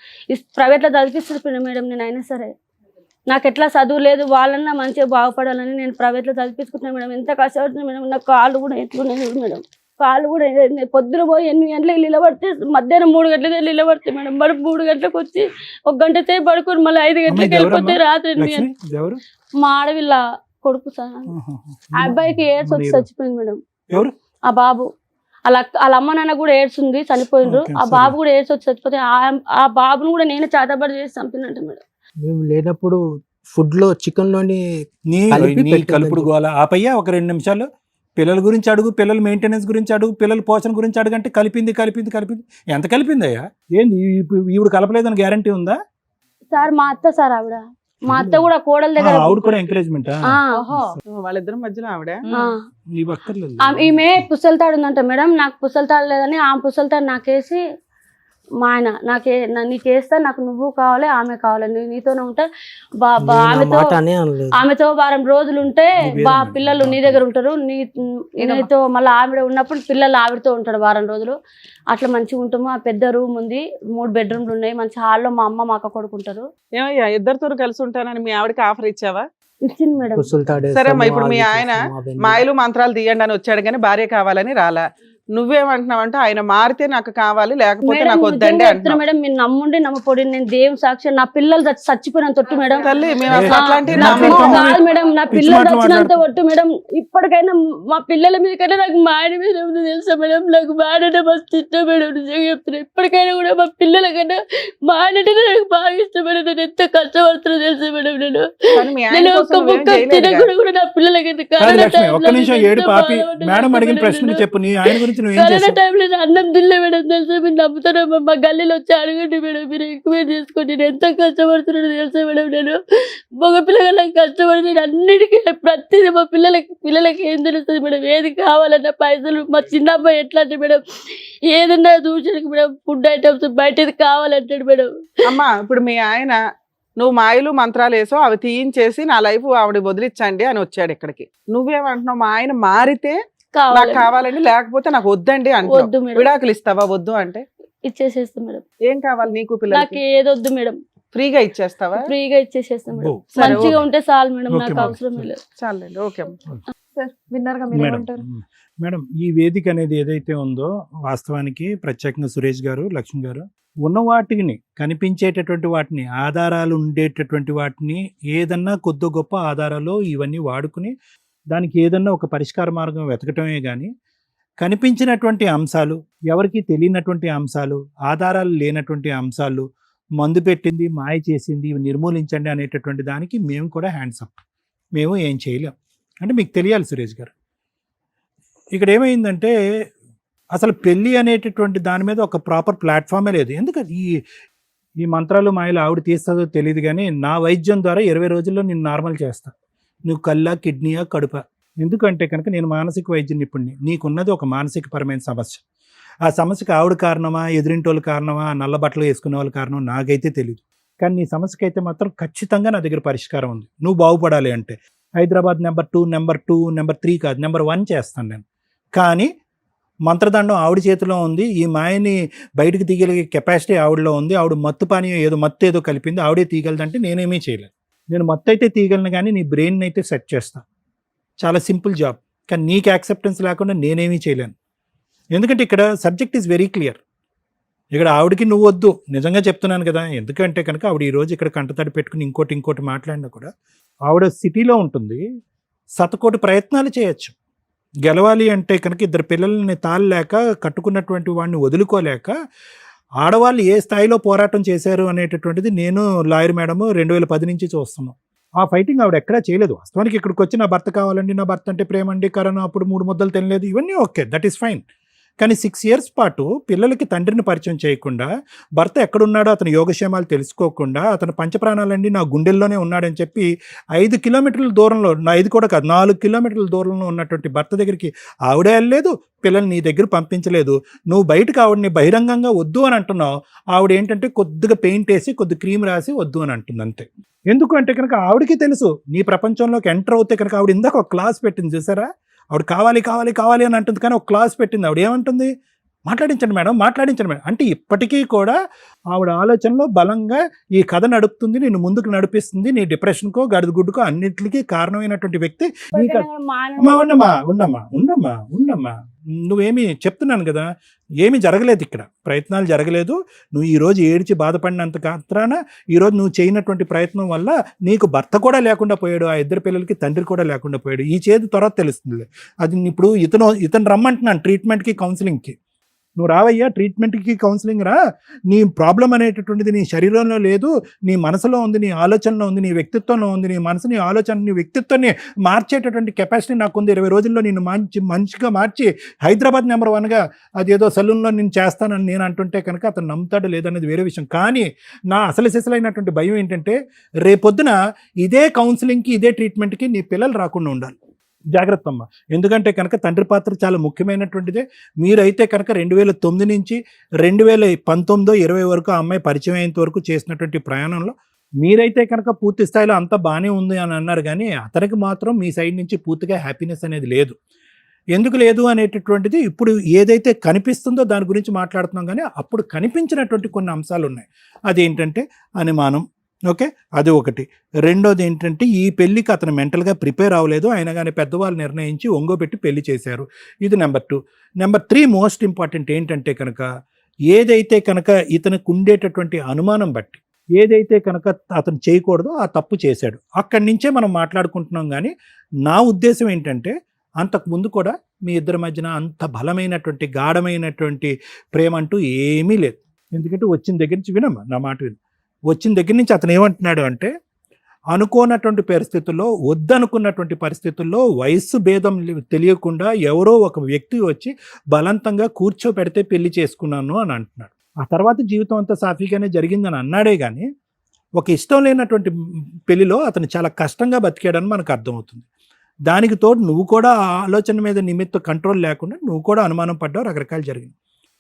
ప్రైవేట్ లో చదివిస్తున్నాను మేడం నేను. అయినా సరే నాకు ఎట్లా చదువు లేదు, వాళ్ళన్నా మంచిగా బాగుపడాలని నేను ప్రైవేట్లో చదివించుకుంటున్నాను మేడం. ఎంత కష్టపడుతున్నాను మేడం. నాకు కాళ్ళు కూడా ఎట్లున్నాయి మేడం. కాళ్ళు కూడా పొద్దున పోయి 8 గంటలకు నిలబడితే మధ్యాహ్నం 3 గంటలకి నిలబడితే మేడం. మరి 3 గంటలకు వచ్చి 1 గంట సేపు పడుకొని మళ్ళీ 5 గంటలకు వెళ్ళిపోతే రాత్రి 8 గంటలకు. మా ఆడవిల్ల కొడుకు సార్. ఆ అబ్బాయికి ఎయిడ్స్ వచ్చి చచ్చిపోయింది మేడం. ఆ బాబు వాళ్ళ అమ్మ నాన్న కూడా ఎయిడ్స్ ఉంది, చనిపోయిండ్రు. ఆ బాబు కూడా ఎయిడ్స్ వచ్చి చచ్చిపోతే ఆ బాబును కూడా నేను చేతబడి చేసి చంపినట్టు మేడం. మేము లేనప్పుడు ఫుడ్ లో చికెన్ లోని కలుపుడు గోల ఆపయ్యా. ఒక 2 నిమిషాలు పిల్లల గురించి అడుగు, పిల్లల మెయింటెనెన్స్ గురించి అడుగు, పిల్లల పోషణ గురించి అడుగంటే కలిపింది. ఎంత కలిపిందయ్యా? ఏంది ఈవిడ కలపలేదని గ్యారంటీ ఉందా సార్? మా అత్త సార్ ఆవిడ. మా అత్త కూడా కోడల దగ్గర ఆవిడ కూడా ఎంకరేజ్మెంట్. వాళ్ళిద్దరి మధ్యలో ఆవిడ ఈమె పుస్తలతాడు ఉందంట మేడం. నాకు పుస్తలతాడు లేదని ఆ పుస్తలతాడు నాకేసి మా ఆయన నీకేస్తా, నాకు నువ్వు కావాలి, ఆమె కావాలి, నీతోనే ఉంటే ఆమెతో 1 వారం రోజులు ఉంటే పిల్లలు నీ దగ్గర ఉంటారు, నీతో మళ్ళీ ఆవిడ ఉన్నప్పుడు పిల్లలు ఆవిడతో ఉంటాడు 1 వారం రోజులు. అట్లా మంచిగా ఉంటాము. ఆ పెద్ద రూమ్ ఉంది, 3 బెడ్రూమ్లు ఉన్నాయి. మంచి హాల్లో మా అమ్మ మా అక్క కొడుకుంటారు. ఏమయ్యా ఇద్దరితో కలిసి ఉంటానని మీ ఆవిడకి ఆఫర్ ఇచ్చావా? ఇచ్చింది మేడం. సరే అమ్మా, ఇప్పుడు మీ ఆయన మాయలు మంత్రాలు తీయండి అని వచ్చాడు కానీ భార్య కావాలని రాలా. నువ్వేమంటున్నావంటే ఆయన మారితే నాకు కావాలి, లేకపోతే నాకు వద్దండి అంటున్నావు మేడం. మీరు నమ్ముండి నమ్మపోడి నేను దేవుని సాక్షి నా పిల్లలు చచ్చిపోయిన తొట్టు మేడం. తల్లి మేము అసలు అట్లాంటి కాదు మేడం, నా పిల్లలు చచ్చినంత ఒట్టు మేడం. ఇప్పటికైనా మా పిల్లల మీద కన్నా నాకు మా ఆయన మీద తెలుసా మేడం. నాకు మా ఆయన మస్తు ఇష్టం మేడం, నిజంగా చెప్తున్నా. ఇప్పటికైనా కూడా మా పిల్లల కన్నా మా ఆయన నాకు బాగా ఇష్టం మేడం. నేను ఎంత కష్టపడుతున్నా తెలుసా మేడం. నేను ఒక్క ముక్క తినకుండా కూడా నా పిల్లలకి ఒక్క నిమిషం ఏడు పాపి మేడం అడిగిన ప్రశ్నకు చెప్పు. నీ ఆయన గురించి కరోనా టైంలో అన్నం తినలే మేడం తెలుసా. మీరు నమ్ముతారా? మా గల్లీలో వచ్చి అడగండి మేడం. మీరు ఎక్కువ చేసుకోండి. నేను ఎంత కష్టపడుతున్నాను తెలుసా మేడం. నేను మగ పిల్లలకు కష్టపడి నేను అన్నిటికీ ప్రతిదీ మా పిల్లలకి ఏం తెలుస్తుంది మేడం. ఏది కావాలన్నా పైసలు. మా చిన్న అబ్బాయి ఎట్లా అంటే మేడం, ఏదన్నా చూసానికి మేడం ఫుడ్ ఐటమ్స్ బయటది కావాలంటాడు మేడం. అమ్మా ఇప్పుడు మీ ఆయన నువ్వు మాయలు మంత్రాలు వేసో అవి తీయించేసి నా లైఫ్ ఆవిడ వదిలించండి అని వచ్చాడు ఇక్కడికి. నువ్వేమంటున్నావు? మా ఆయన మారితే నాకు కావాలండి, లేకపోతే నాకు వద్దండి అంటే విడాకులు ఇస్తావా? వద్దు అంటే ఇచ్చేసేస్తా మేడం. ఏం కావాలి నీకు? పిల్లలకి ఏదొద్దు మేడం. ఫ్రీగా ఇచ్చేస్తావా? ఫ్రీగా ఇచ్చేసేస్తా మేడం. మంచిగా ఉంటే చాలు మేడం, నాకు అవసరం లేదు. చాలండి. ఓకే మేడం, ఈ వేదిక అనేది ఏదైతే ఉందో వాస్తవానికి ప్రత్యేకంగా సురేష్ గారు, లక్ష్మి గారు ఉన్న వాటిని, కనిపించేటటువంటి వాటిని, ఆధారాలు ఉండేటటువంటి వాటిని, ఏదన్నా కొద్ది గొప్ప ఆధారాలు ఇవన్నీ వాడుకుని దానికి ఏదన్నా ఒక పరిష్కార మార్గం వెతకటమే కానీ కనిపించినటువంటి అంశాలు, ఎవరికి తెలియనటువంటి అంశాలు, ఆధారాలు లేనటువంటి అంశాలు, మందు పెట్టింది, మాయ చేసింది, ఇవి నిర్మూలించండి అనేటటువంటి దానికి మేము కూడా హ్యాండ్స్ అప్. మేము ఏం చేయలేం. అంటే మీకు తెలియాలి సురేష్ గారు, ఇక్కడ ఏమైందంటే అసలు పెళ్ళి అనేటటువంటి దాని మీద ఒక ప్రాపర్ ప్లాట్ఫామే లేదు. ఎందుకంటే ఈ మంత్రాలు మాయలు ఆవిడ తీస్తుందో తెలియదు కానీ నా వైద్యం ద్వారా 20 రోజుల్లో నేను నార్మల్ చేస్తా. నువ్వు కళ్ళ, కిడ్నీయా, కడుప. ఎందుకంటే కనుక నేను మానసిక వైద్య నిపుణుడిని. నీకున్నది ఒక మానసికపరమైన సమస్య. ఆ సమస్యకి ఆవిడ కారణమా, ఎదురింటోళ్ళు కారణమా, నల్ల బట్టలు వేసుకునే వాళ్ళు కారణం నాకైతే తెలియదు. కానీ నీ సమస్యకి అయితే మాత్రం ఖచ్చితంగా నా దగ్గర పరిష్కారం ఉంది. నువ్వు బాగుపడాలి అంటే హైదరాబాద్ నెంబర్ 2, నెంబర్ 3 కాదు, నెంబర్ 1 చేస్తాను నేను. కానీ మంత్రదండం ఆవిడ చేతిలో ఉంది. ఈ మాయని బయటకు తీయగలిగే కెపాసిటీ ఆవిడలో ఉంది. ఆవిడ మత్తు పానీయం మత్తు కలిపింది, ఆవిడే తీయగలదంటే నేనేమీ చేయలేను. నేను మత్తు అయితే తీయగలను కానీ నీ బ్రెయిన్ అయితే సెట్ చేస్తాను. చాలా సింపుల్ జాబ్. కానీ నీకు యాక్సెప్టెన్స్ లేకుండా నేనేమీ చేయలేను. ఎందుకంటే ఇక్కడ సబ్జెక్ట్ ఈజ్ వెరీ క్లియర్. ఇక్కడ ఆవిడకి నువ్వు వద్దు, నిజంగా చెప్తున్నాను కదా. ఎందుకంటే కనుక ఆవిడ ఈరోజు ఇక్కడ కంటతడి పెట్టుకుని ఇంకోటి మాట్లాడినా కూడా ఆవిడ సిటీలో ఉంటుంది. శతకోటి ప్రయత్నాలు చేయొచ్చు. గెలవాలి అంటే కనుక 2 పిల్లల్ని తాళలేక, కట్టుకున్నటువంటి వాడిని వదులుకోలేక ఆడవాళ్ళు ఏ స్థాయిలో పోరాటం చేశారు అనేటటువంటిది నేను, లాయర్ మేడము 2010 నుంచి చూస్తున్నాం. ఆ ఫైటింగ్ ఆవిడ ఎక్కడా చేయలేదు. వాస్తవానికి ఇక్కడికి వచ్చి నా భర్త కావాలండి, నా భర్త అంటే ప్రేమ అండి, కరోనా అప్పుడు 3 ముద్దలు తినలేదు, ఇవన్నీ ఓకే, దట్ ఈస్ ఫైన్. కానీ 6 years పాటు పిల్లలకి తండ్రిని పరిచయం చేయకుండా, భర్త ఎక్కడున్నాడో అతని యోగక్షేమాలు తెలుసుకోకుండా, అతని పంచప్రాణాలండి నా గుండెల్లోనే ఉన్నాడని చెప్పి 5 kilometers దూరంలో, 5 కూడా కాదు 4 kilometers దూరంలో ఉన్నటువంటి భర్త దగ్గరికి ఆవిడే వెళ్ళలేదు, పిల్లల్ని నీ దగ్గర పంపించలేదు. నువ్వు బయటకు ఆవిడని బహిరంగంగా వద్దు అని అంటున్నావు. ఆవిడ ఏంటంటే కొద్దిగా పెయింట్ వేసి కొద్ది క్రీమ్ రాసి వద్దు అని అంటుంది అంతే. ఎందుకు అంటే కనుక ఆవిడకి తెలుసు నీ ప్రపంచంలోకి ఎంటర్ అవుతే కనుక, ఆవిడ ఇందాక ఒక క్లాస్ పెట్టింది చూసారా, ఆవిడ కావాలి కావాలి కావాలి అని అంటుంది, కానీ ఒక క్లాస్ పెట్టింది. ఆవిడ ఏమంటుంది, మాట్లాడించండి మేడం, మాట్లాడించండి మేడం అంటే ఇప్పటికీ కూడా ఆవిడ ఆలోచనలో బలంగా ఈ కథ నడుపుతుంది, నేను ముందుకు నడిపిస్తుంది, నీ డిప్రెషన్కో గడిగుడ్డుకో అన్నింటికి కారణమైనటువంటి వ్యక్తి. ఉండమ్మా నువ్వేమి చెప్తున్నాను కదా, ఏమి జరగలేదు ఇక్కడ, ప్రయత్నాలు జరగలేదు. నువ్వు ఈరోజు ఏడ్చి బాధపడినంత మాత్రాన ఈరోజు నువ్వు చేయనటువంటి ప్రయత్నం వల్ల నీకు భర్త కూడా లేకుండా పోయాడు, ఆ 2 పిల్లలకి తండ్రి కూడా లేకుండా పోయాడు. ఈ చేతి తర్వాత తెలుస్తుంది. అది ఇప్పుడు ఇతను రమ్మంటున్నాను ట్రీట్మెంట్కి కౌన్సిలింగ్కి. నువ్వు రావయ్యా ట్రీట్మెంట్కి కౌన్సిలింగ్ రా, నీ ప్రాబ్లం అనేటటువంటిది నీ శరీరంలో లేదు, నీ మనసులో ఉంది, నీ ఆలోచనలో ఉంది, నీ వ్యక్తిత్వంలో ఉంది. నీ మనసు, నీ ఆలోచన, నీ వ్యక్తిత్వాన్ని మార్చేటటువంటి కెపాసిటీ నాకుంది. 20 రోజుల్లో నేను మంచిగా మార్చి హైదరాబాద్ నెంబర్ 1గా అదేదో సలూన్లో నేను చేస్తానని నేను అంటుంటే కనుక అతను నమ్ముతాడు లేదనేది వేరే విషయం. కానీ నా అసలు సిసలైనటువంటి భయం ఏంటంటే రేపొద్దున ఇదే కౌన్సిలింగ్కి ఇదే ట్రీట్మెంట్కి నీ పిల్లలు రాకుండా ఉండాలి. జాగ్రత్త అమ్మ. ఎందుకంటే కనుక తండ్రి పాత్ర చాలా ముఖ్యమైనటువంటిదే. మీరైతే కనుక 2009 నుంచి 2019-20 వరకు ఆ అమ్మాయి పరిచయం అయ్యేంత వరకు చేసినటువంటి ప్రయాణంలో మీరైతే కనుక పూర్తి స్థాయిలో అంతా బాగానే ఉంది అని అన్నారు, కానీ అతనికి మాత్రం మీ సైడ్ నుంచి పూర్తిగా హ్యాపీనెస్ అనేది లేదు. ఎందుకు లేదు అనేటటువంటిది ఇప్పుడు ఏదైతే కనిపిస్తుందో దాని గురించి మాట్లాడుతున్నాం, కానీ అప్పుడు కనిపించినటువంటి కొన్ని అంశాలు ఉన్నాయి. అదేంటంటే అనుమానం. ఓకే, అది ఒకటి. రెండోది ఏంటంటే ఈ పెళ్ళికి అతను మెంటల్గా ప్రిపేర్ అవ్వలేదు, అయినా కానీ పెద్దవాళ్ళు నిర్ణయించి ఒంగోబెట్టి పెళ్లి చేశారు. ఇది నెంబర్ 2. నెంబర్ 3 మోస్ట్ ఇంపార్టెంట్ ఏంటంటే కనుక ఏదైతే కనుక ఇతనికి ఉండేటటువంటి అనుమానం బట్టి ఏదైతే కనుక అతను చేయకూడదో ఆ తప్పు చేశాడు. అక్కడి నుంచే మనం మాట్లాడుకుంటున్నాం. కానీ నా ఉద్దేశం ఏంటంటే అంతకుముందు కూడా మీ ఇద్దరి మధ్యన అంత బలమైనటువంటి గాఢమైనటువంటి ప్రేమ అంటూ ఏమీ లేదు. ఎందుకంటే వచ్చిన దగ్గర నుంచి వినమ్మా నా మాట విను, వచ్చిన దగ్గర నుంచి అతను ఏమంటున్నాడు అంటే అనుకోనటువంటి పరిస్థితుల్లో, వద్దనుకున్నటువంటి పరిస్థితుల్లో, వయస్సు భేదం తెలియకుండా ఎవరో ఒక వ్యక్తి వచ్చి బలవంతంగా కూర్చోపెడితే పెళ్లి చేసుకున్నాను అని అంటున్నాడు. ఆ తర్వాత జీవితం అంతా సాఫీగానే జరిగిందని అన్నాడే కానీ ఒక ఇష్టం లేనటువంటి పెళ్లిలో అతను చాలా కష్టంగా బతికాడని మనకు అర్థమవుతుంది. దానికి తోడు నువ్వు కూడా ఆ ఆలోచన మీద నిమిత్త కంట్రోల్ లేకుండా నువ్వు కూడా అనుమానం పడ్డావు, రకరకాలు జరిగింది.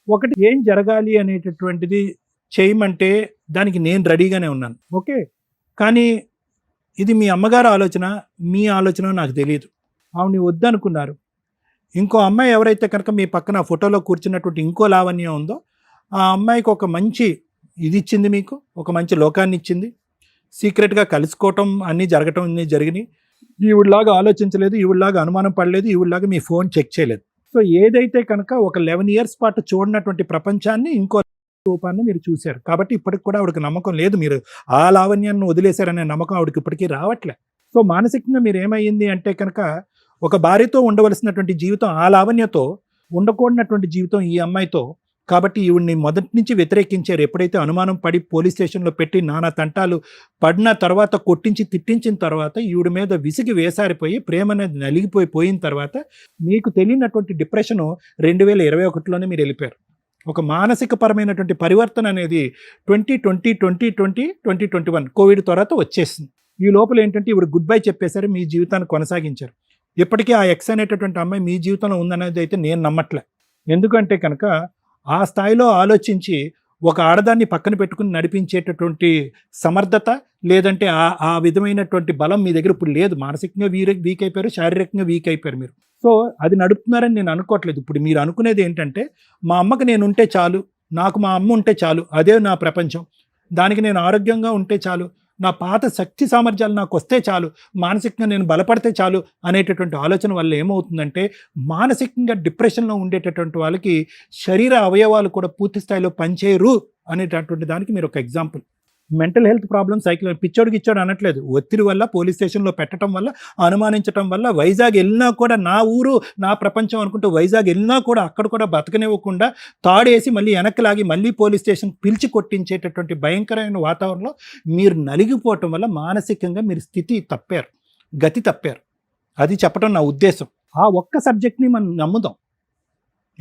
ఒకటి ఏం జరగాలి అనేటటువంటిది చేయమంటే దానికి నేను రెడీగానే ఉన్నాను. ఓకే, కానీ ఇది మీ అమ్మగారు ఆలోచన, మీ ఆలోచన నాకు తెలియదు. ఆవిడని వద్దనుకున్నారు. ఇంకో అమ్మాయి ఎవరైతే కనుక మీ పక్కన ఫోటోలో కూర్చున్నటువంటి ఇంకో లావణ్యం ఉందో ఆ అమ్మాయికి ఒక మంచి ఇది ఇచ్చింది, మీకు ఒక మంచి లోకాన్ని ఇచ్చింది. సీక్రెట్గా కలుసుకోవటం అన్నీ జరగటం అన్నీ జరిగినాయి. ఈవిడలాగా ఆలోచించలేదు, ఈవిడలాగా అనుమానం పడలేదు, ఈవిడలాగా మీ ఫోన్ చెక్ చేయలేదు. సో ఏదైతే కనుక ఒక 11 years పాటు చూడనటువంటి ప్రపంచాన్ని ఇంకో రూపాన్ని మీరు చూశారు. కాబట్టి ఇప్పటికి కూడా ఆవిడకి నమ్మకం లేదు, మీరు ఆ లావణ్యాన్ని వదిలేశారనే నమ్మకం ఆవిడకి ఇప్పటికీ రావట్లే. సో మానసికంగా మీరు ఏమైంది అంటే కనుక ఒక భార్యతో ఉండవలసినటువంటి జీవితం ఆ లావణ్యతో, ఉండకూడనటువంటి జీవితం ఈ అమ్మాయితో. కాబట్టి ఈవిడ్ని మొదటి నుంచి వ్యతిరేకించారు. ఎప్పుడైతే అనుమానం పడి పోలీస్ స్టేషన్లో పెట్టి నానా తంటాలు పడిన తర్వాత, కొట్టించి తిట్టించిన తర్వాత, ఈవిడ మీద విసిగి వేసారిపోయి ప్రేమ అనేది నలిగిపోయిన తర్వాత మీకు తెలియనటువంటి డిప్రెషను 2021లోనే మీరు వెళ్ళిపోయారు. ఒక మానసిక పరమైనటువంటి పరివర్తన అనేది 2020, 2020, 2021 కోవిడ్ తర్వాత వచ్చేసింది. ఈ లోపల ఏంటంటే ఇప్పుడు గుడ్ బై చెప్పేశారు, మీ జీవితాన్ని కొనసాగించారు. ఇప్పటికీ ఆ ఎక్స్ అనేటటువంటి అమ్మాయి మీ జీవితంలో ఉందనేది అయితే నేను నమ్మట్లే. ఎందుకంటే కనుక ఆ స్థాయిలో ఆలోచించి ఒక ఆడదాన్ని పక్కన పెట్టుకుని నడిపించేటటువంటి సమర్థత లేదంటే ఆ విధమైనటువంటి బలం మీ దగ్గర ఇప్పుడు లేదు. మానసికంగా వీక్ అయిపోయారు, శారీరకంగా వీక్ అయిపోయారు మీరు. సో అది నడుపుతున్నారని నేను అనుకోవట్లేదు. ఇప్పుడు మీరు అనుకునేది ఏంటంటే మా అమ్మకి నేను ఉంటే చాలు, నాకు మా అమ్మ ఉంటే చాలు, అదే నా ప్రపంచం, దానికి నేను ఆరోగ్యంగా ఉంటే చాలు, నా పాత శక్తి సామర్థ్యాలు నాకు వస్తే చాలు, మానసికంగా నేను బలపడితే చాలు అనేటటువంటి ఆలోచన వల్ల ఏమవుతుందంటే మానసికంగా డిప్రెషన్లో ఉండేటటువంటి వాళ్ళకి శరీర అవయవాలు కూడా పూర్తి స్థాయిలో పనిచేయరు అనేటటువంటి దానికి మీరు ఒక ఎగ్జాంపుల్. మెంటల్ హెల్త్ ప్రాబ్లమ్, పిచ్చోడికి ఇచ్చాడు అనట్లేదు, ఒత్తిడి వల్ల పోలీస్ స్టేషన్లో పెట్టడం వల్ల, అనుమానించడం వల్ల, వైజాగ్ వెళ్ళినా కూడా నా ఊరు నా ప్రపంచం అనుకుంటూ వైజాగ్ వెళ్ళినా కూడా అక్కడ కూడా బతకనివ్వకుండా తాడేసి మళ్ళీ వెనక్కి లాగి మళ్ళీ పోలీస్ స్టేషన్ పిలిచి కొట్టించేటటువంటి భయంకరమైన వాతావరణంలో మీరు నలిగిపోవటం వల్ల మానసికంగా మీరు స్థితి తప్పారు, గతి తప్పారు. అది చెప్పడం నా ఉద్దేశం. ఆ ఒక్క సబ్జెక్ట్ని మనం నమ్ముదాం.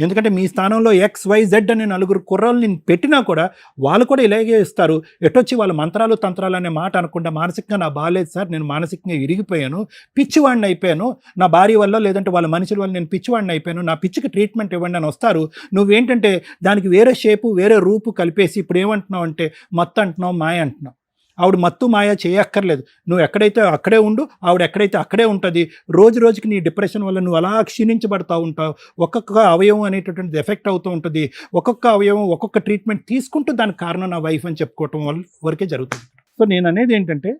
ఎందుకంటే మీ స్థానంలో XYZ అనే నలుగురు కుర్రాళ్ళు నేను పెట్టినా కూడా వాళ్ళు కూడా ఇలాగే ఇస్తారు. ఎటొచ్చి వాళ్ళ మంత్రాలు తంత్రాలు అనే మాట అనకుండా మానసికంగా నా బాగాలేదు సార్, నేను మానసికంగా ఇరిగిపోయాను, పిచ్చివాడిని అయిపోయాను, నా భార్య వల్ల లేదంటే వాళ్ళ మనుషుల వల్ల నేను పిచ్చివాడిని అయిపోయాను, నా పిచ్చికి ట్రీట్మెంట్ ఇవ్వండి అని వస్తారు. నువ్వేంటంటే దానికి వేరే షేపు వేరే రూపు కలిపేసి ఇప్పుడు ఏమంటున్నావు అంటే మత్తు అంటున్నావు, మాయ అంటున్నావు. ఆవిడ మత్తు మాయ చేయక్కర్లేదు. నువ్వు ఎక్కడైతే అక్కడే ఉండు, ఆవిడ ఎక్కడైతే అక్కడే ఉంటుంది. రోజు రోజుకి నీ డిప్రెషన్ వల్ల నువ్వు అలా క్షీణించబడతా ఉంటావు. ఒక్కొక్క అవయవం అనేటటువంటిది ఎఫెక్ట్ అవుతూ ఉంటుంది. ఒక్కొక్క అవయవం ఒక్కొక్క ట్రీట్మెంట్ తీసుకుంటూ దానికి కారణం నా వైఫ్ అని చెప్పుకోవటం వరకే జరుగుతుంది. సో నేను అనేది ఏంటంటే